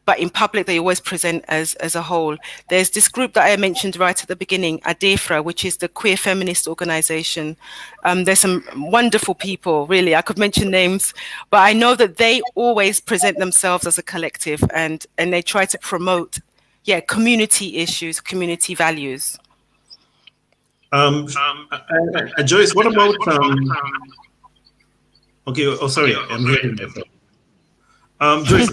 S2: but in public they always present as a whole. There's this group that I mentioned right at the beginning, ADEFRA, which is the queer feminist organization. There's some wonderful people, really. I could mention names, but I know that they always present themselves as a collective, and they try to promote, community issues, community values.
S1: Joyce, what about... Okay, sorry, I'm hearing myself. Joyce,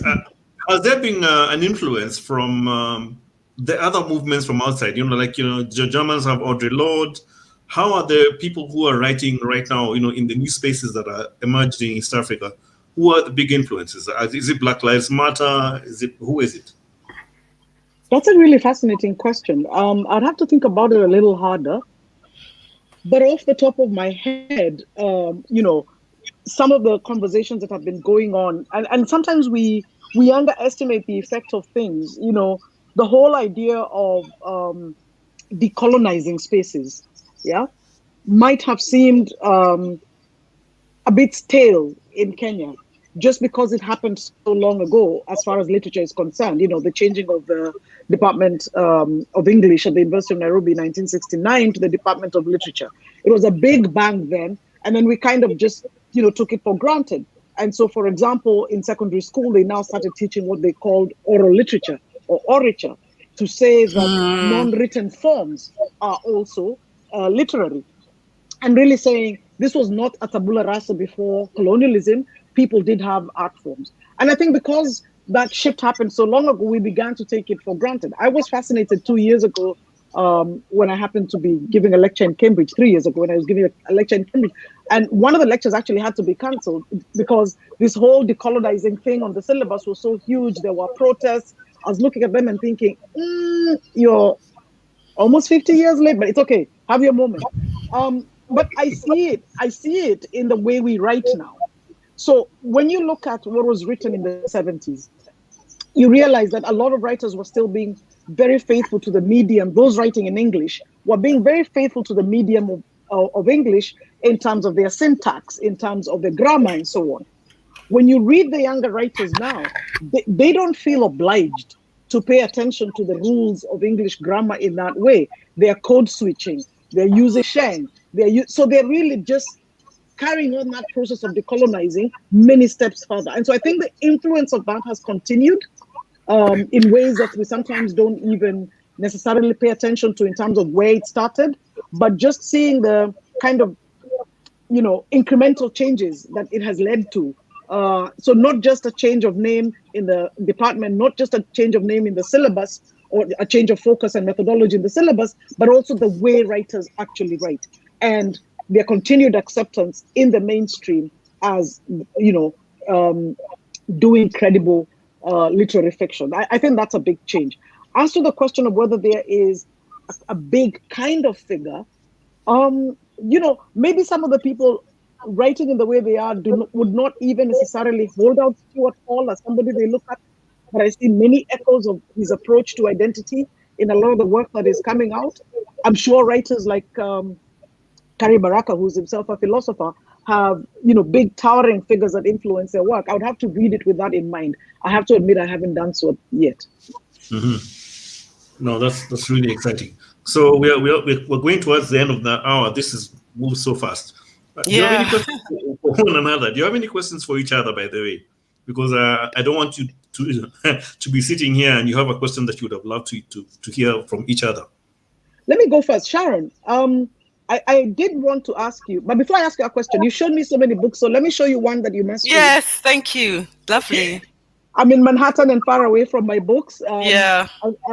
S1: has there been an influence from the other movements from outside? The Germans have Audrey Lloyd. How are the people who are writing right now, in the new spaces that are emerging in East Africa? Who are the big influences? Is it Black Lives Matter? Who is it?
S3: That's a really fascinating question. I'd have to think about it a little harder. But off the top of my head, some of the conversations that have been going on, and sometimes we underestimate the effect of things. The whole idea of decolonizing spaces, might have seemed a bit stale in Kenya, just because it happened so long ago as far as literature is concerned. The changing of the Department of English at the University of Nairobi in 1969 to the Department of Literature. It was a big bang then, and then we kind of just, took it for granted. And so, for example, in secondary school, they now started teaching what they called oral literature or orature, to say that non-written forms are also literary. And really saying this was not a tabula rasa before colonialism. People did have art forms. And I think because that shift happened so long ago, we began to take it for granted. I was fascinated 2 years ago when I happened to be giving a lecture in Cambridge, 3 years ago when I was giving a lecture in Cambridge. And one of the lectures actually had to be cancelled because this whole decolonizing thing on the syllabus was so huge. There were protests. I was looking at them and thinking, you're almost 50 years late, but it's okay. Have your moment. But I see it in the way we write now. So when you look at what was written in the 70s, you realize that a lot of writers were still being very faithful to the medium. Those writing in English were being very faithful to the medium of English in terms of their syntax, in terms of their grammar, and so on. When you read the younger writers now, they don't feel obliged to pay attention to the rules of English grammar in that way. They're code switching. They're using Sheng. So they're really just carrying on that process of decolonizing many steps further. And so I think the influence of that has continued in ways that we sometimes don't even necessarily pay attention to in terms of where it started, but just seeing the kind of, incremental changes that it has led to. So not just a change of name in the department, not just a change of name in the syllabus or a change of focus and methodology in the syllabus, but also the way writers actually write and their continued acceptance in the mainstream as, doing credible literary fiction. I think that's a big change. As to the question of whether there is a big kind of figure, maybe some of the people writing in the way they are would not even necessarily hold out Stuart Hall as somebody they look at, but I see many echoes of his approach to identity in a lot of the work that is coming out. I'm sure writers like Kari Baraka, who's himself a philosopher, have big towering figures that influence their work. I would have to read it with that in mind. I have to admit I haven't done so yet.
S1: Mm-hmm. No, that's really exciting. So we're going towards the end of the hour. This is moved so fast. Do you have any questions for one another? Do you have any questions for each other, by the way? Because I don't want you to be sitting here and you have a question that you would have loved to hear from each other.
S3: Let me go first. Sharon, I did want to ask you, but before I ask you a question, you showed me so many books, so let me show you one that you must read.
S2: Yes, thank you. Lovely.
S3: I'm in Manhattan and far away from my books.
S2: Yeah.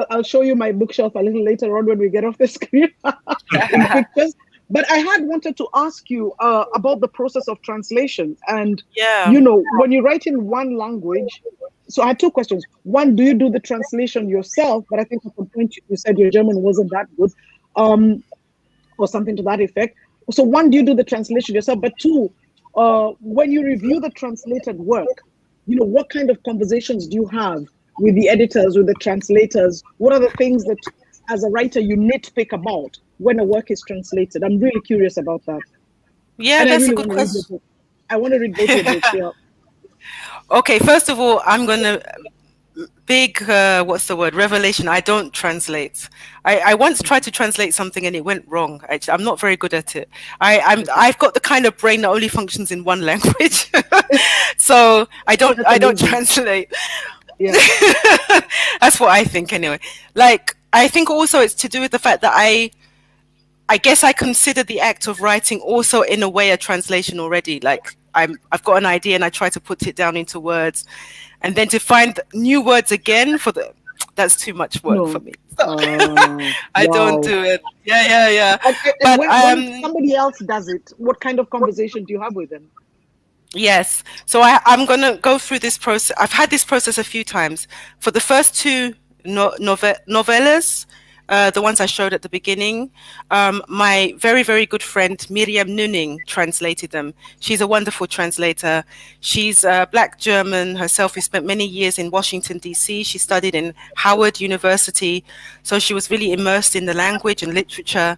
S3: I'll show you my bookshelf a little later on when we get off the screen in pictures. But I had wanted to ask you about the process of translation. And, when you write in one language, so I had two questions. One, do you do the translation yourself? But I think at some point you said your German wasn't that good, or something to that effect. So one, do you do the translation yourself? But two, when you review the translated work, what kind of conversations do you have with the editors, with the translators? What are the things that, as a writer, you nitpick about when a work is translated? I'm really curious about that.
S2: Yeah, that's a good question.
S3: I want to read both your books. Yeah.
S2: Okay, first of all, I'm going to revelation. I don't translate. I once tried to translate something and it went wrong. I'm not very good at it. I've got the kind of brain that only functions in one language. So I don't translate.
S3: Yeah.
S2: That's what I think anyway. I think also it's to do with the fact that I guess I consider the act of writing also in a way a translation already. I've got an idea and I try to put it down into words, and then to find new words again that's too much work for me. So I don't do it. Yeah.
S3: And when somebody else does it, what kind of conversation do you have with them?
S2: Yes. So I'm going to go through this process. I've had this process a few times. For the first two novellas, the ones I showed at the beginning, my very, very good friend Miriam Nuning translated them. She's a wonderful translator. She's Black German herself. She spent many years in Washington, D.C. She studied in Howard University. So she was really immersed in the language and literature.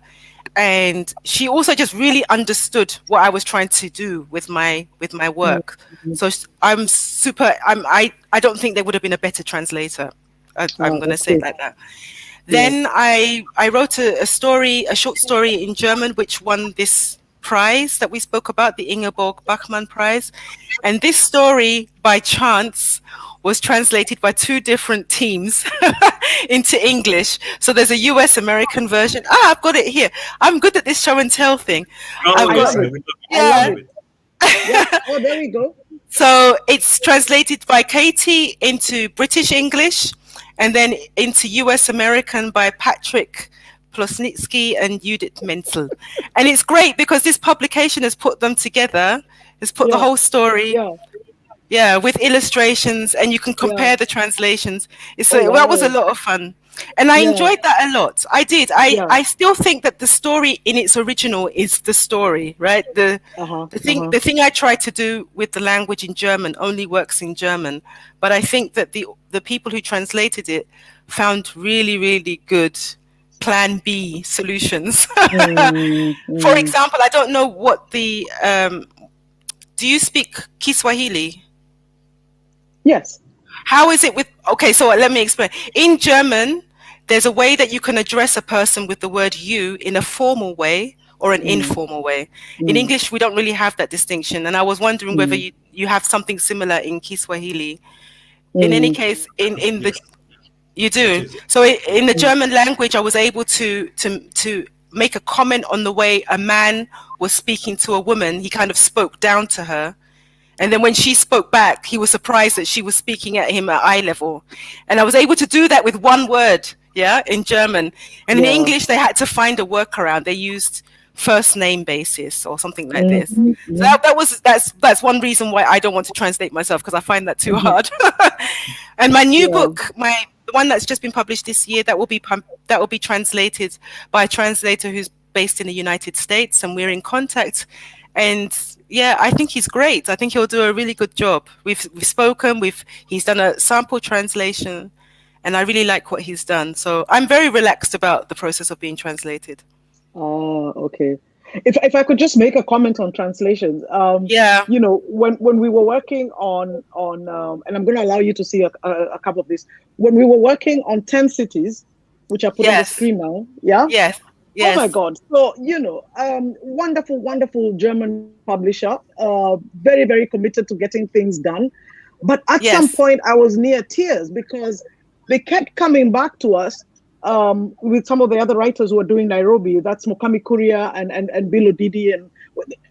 S2: And she also just really understood what I was trying to do with my work. Mm-hmm. So I don't think there would have been a better translator. I'm going to say it like that. Then I wrote a short story in German, which won this prize that we spoke about, the Ingeborg Bachmann Prize. And this story, by chance, was translated by two different teams into English. So there's a US-American version. I've got it here. I'm good at this show and tell thing.
S3: I love it. Yeah. Oh, there we go.
S2: So it's translated by Katie into British English and then into US American by Patrick Plosnitsky and Judith Menzel. And it's great because this publication has put them together, has put the whole story, with illustrations, and you can compare the translations. That was a lot of fun. And I enjoyed that a lot. I did. I still think that the story in its original is the story, right? The thing I tried to do with the language in German only works in German. But I think that the people who translated it found really, really good plan B solutions. For example, I don't know what the do you speak Kiswahili?
S3: Yes.
S2: How is it with, okay, so let me explain. In German, there's a way that you can address a person with the word you in a formal way or an informal way. In English, we don't really have that distinction. And I was wondering whether you have something similar in Kiswahili. In any case, you do. So in the German language, I was able to make a comment on the way a man was speaking to a woman. He kind of spoke down to her. And then when she spoke back, he was surprised that she was speaking at him at eye level. And I was able to do that with one word, in German. And in English, they had to find a workaround. They used first name basis or something like this. So that's one reason why I don't want to translate myself, because I find that too hard. And my new book, the one that's just been published this year, that will be translated by a translator who's based in the United States, and we're in contact. And I think he's great. I think he'll do a really good job. We've spoken. He's done a sample translation, and I really like what he's done. So I'm very relaxed about the process of being translated.
S3: Oh, okay. If I could just make a comment on translations. You know, when we were working on and I'm going to allow you to see a couple of these. When we were working on 10 cities, which I put on the screen now. Yeah.
S2: Yes.
S3: Oh my God. So, you know, wonderful, wonderful German publisher, very, very committed to getting things done. But at some point I was near tears because they kept coming back to us with some of the other writers who are doing Nairobi. That's Mukami Kuria and Bill Odidi. And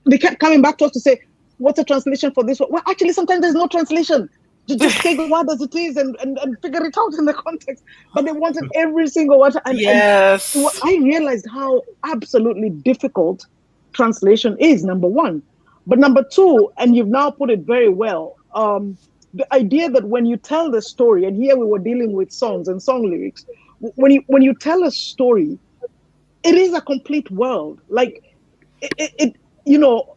S3: they kept coming back to us to say, what's a translation for this one? Well, actually, sometimes there's no translation. Just take the word as it is and figure it out in the context. But they wanted every single word. And I realized how absolutely difficult translation is, number one. But number two, and you've now put it very well, the idea that when you tell the story, and here we were dealing with songs and song lyrics, when you tell a story, it is a complete world. Like, it you know,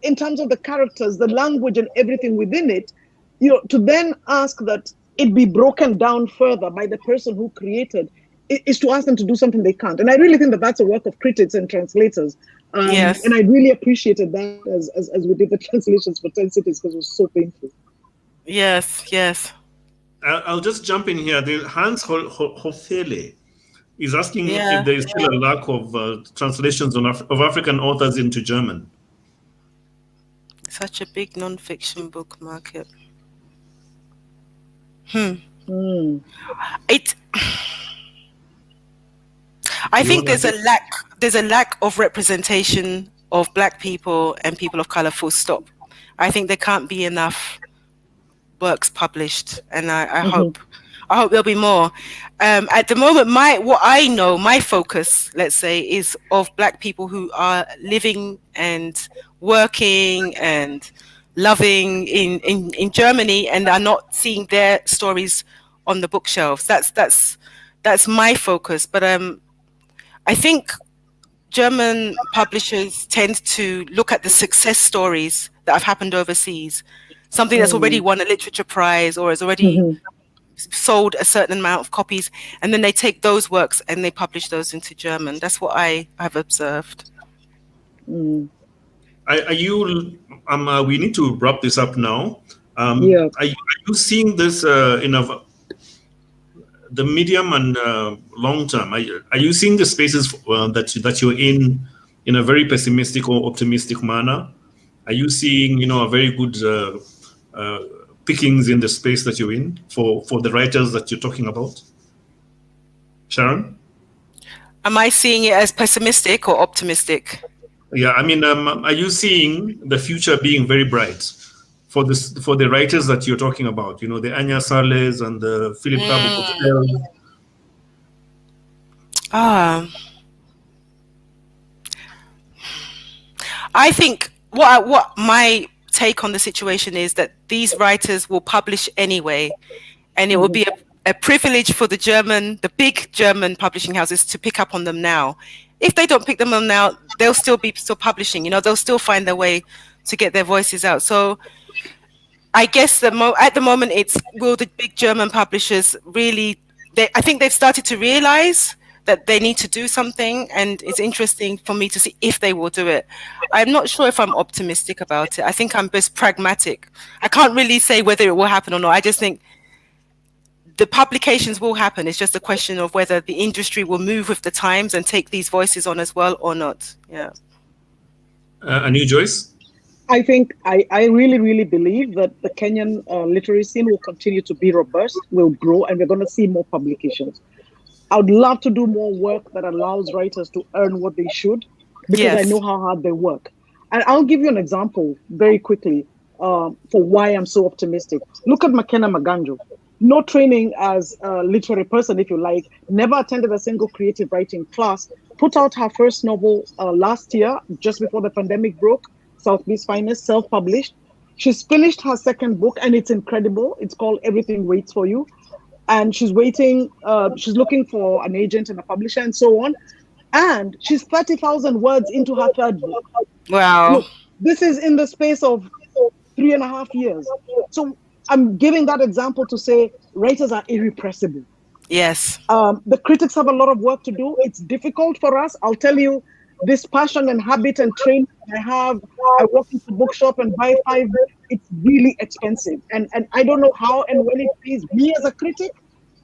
S3: in terms of the characters, the language and everything within it, you know, to then ask that it be broken down further by the person who created is to ask them to do something they can't. And I really think that that's a work of critics and translators. And I really appreciated that as we did the translations for 10 cities, because it was so painful.
S2: Yes.
S1: I'll just jump in here. Hans Hofele is asking if there is still a lack of translations of African authors into German.
S2: Such a big non-fiction book market. I think there's a lack of representation of Black people and people of color, full stop. I think there can't be enough works published, and I hope there'll be more. At the moment, my focus, let's say, is of Black people who are living and working and loving in Germany and are not seeing their stories on the bookshelves. That's my focus. But I think German publishers tend to look at the success stories that have happened overseas, something that's already won a literature prize or has already sold a certain amount of copies, and then they take those works and they publish those into German. That's what I have observed.
S1: Are you? We need to wrap this up now. Are you seeing this in the medium and long term? Are you seeing the spaces that you're in a very pessimistic or optimistic manner? Are you seeing, a very good pickings in the space that you're in for the writers that you're talking about? Sharon?
S2: Am I seeing it as pessimistic or optimistic?
S1: Yeah, I mean, are you seeing the future being very bright for the writers that you're talking about, you know, the Anya Sarles and the Philip Kabu.
S2: I think what my take on the situation is that these writers will publish anyway, and it will be a privilege for the big German publishing houses to pick up on them now. If they don't pick them up now, they'll still be publishing. You know, they'll still find their way to get their voices out. So I guess at the moment, it's will the big German publishers really? I think they've started to realize that they need to do something, and it's interesting for me to see if they will do it. I'm not sure if I'm optimistic about it. I think I'm just pragmatic. I can't really say whether it will happen or not. I just think the publications will happen. It's just a question of whether the industry will move with the times and take these voices on as well or not. Yeah.
S1: And you, Joyce?
S3: I think I really, really believe that the Kenyan literary scene will continue to be robust, will grow, and we're going to see more publications. I would love to do more work that allows writers to earn what they should, because I know how hard they work. And I'll give you an example very quickly for why I'm so optimistic. Look at McKenna Maganjo. No training as a literary person, if you like, never attended a single creative writing class, put out her first novel last year, just before the pandemic broke, South Beast Finest, self-published. She's finished her second book, and it's incredible. It's called Everything Waits for You. And she's waiting, she's looking for an agent and a publisher and so on. And she's 30,000 words into her third book.
S2: Wow.
S3: Look, this is in the space of 3.5 years. So I'm giving that example to say writers are irrepressible.
S2: Yes.
S3: The critics have a lot of work to do. It's difficult for us. I'll tell you, this passion and habit and training I walk into the bookshop and buy 5 books. It's really expensive. And I don't know how and when it pays me as a critic,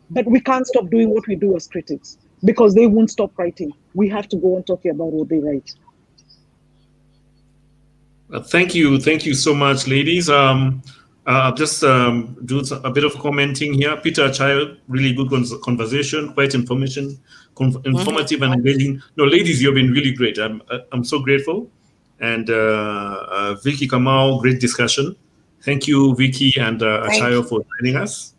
S3: but we can't stop doing what we do as critics because they won't stop writing. We have to go on talking about what they write.
S1: Thank you so much, ladies. I'll just do a bit of commenting here. Peter Child, really good conversation, quite informative and engaging. No, ladies, you've been really great. I'm so grateful. And Vicky Kamau, great discussion. Thank you, Vicky and Achayo, for joining us.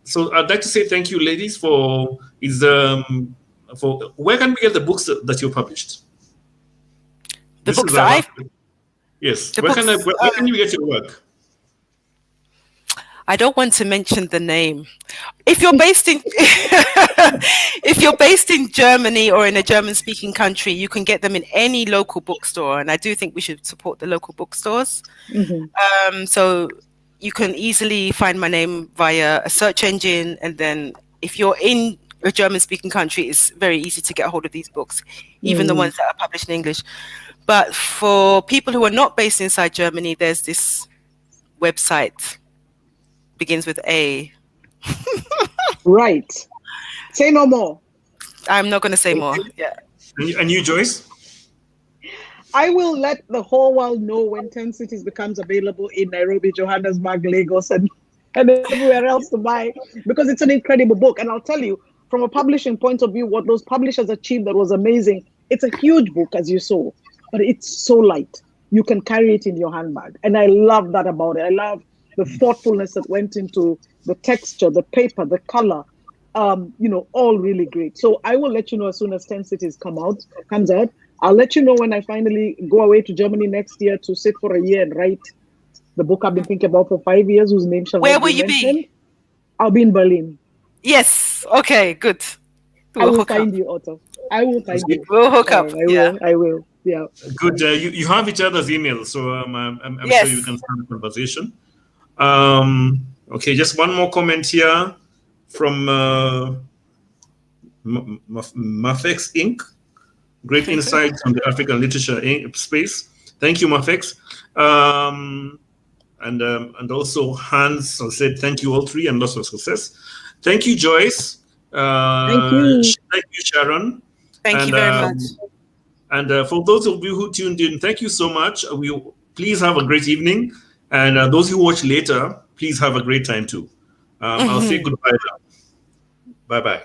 S1: So I'd like to say thank you, ladies, for where can we get the books that you published?
S2: The books that
S1: Yes. Where can you get your work?
S2: I don't want to mention the name. If you're based in Germany or in a German-speaking country, you can get them in any local bookstore, and I do think we should support the local bookstores. So you can easily find my name via a search engine, and then if you're in a German-speaking country, it's very easy to get a hold of these books, even the ones that are published in English. But for people who are not based inside Germany, there's this website. Begins with A.
S3: Right. Say no more.
S2: I'm not going to say more. Yeah.
S1: And you, Joyce?
S3: I will let the whole world know when 10 Cities becomes available in Nairobi, Johannesburg, Lagos, and everywhere else to buy, because it's an incredible book. And I'll tell you, from a publishing point of view, what those publishers achieved that was amazing. It's a huge book, as you saw, but it's so light. You can carry it in your handbag. And I love that about it. I love the thoughtfulness that went into the texture, the paper, the color, all really great. So I will let you know as soon as 10 Cities comes out. I'll let you know when I finally go away to Germany next year to sit for a year and write the book I've been thinking about for 5 years, whose name shall
S2: Where will you be?
S3: I'll be in Berlin.
S2: Yes. Okay, good.
S3: I will find you, Otto. I will find you.
S2: We'll hook up.
S3: I will. Yeah.
S1: Good. You have each other's emails, so I'm
S2: yes.
S1: sure you can start a conversation. Okay, just one more comment here from Mafex Inc. Great insights on the African literature space. Thank you, Mafex. And also Hans said thank you all three and lots of success. Thank you, Joyce.
S3: Thank you.
S1: Thank you, Sharon.
S2: Thank you very much.
S1: And for those of you who tuned in, thank you so much. Please have a great evening. And those who watch later, please have a great time too. I'll say goodbye now. Bye-bye.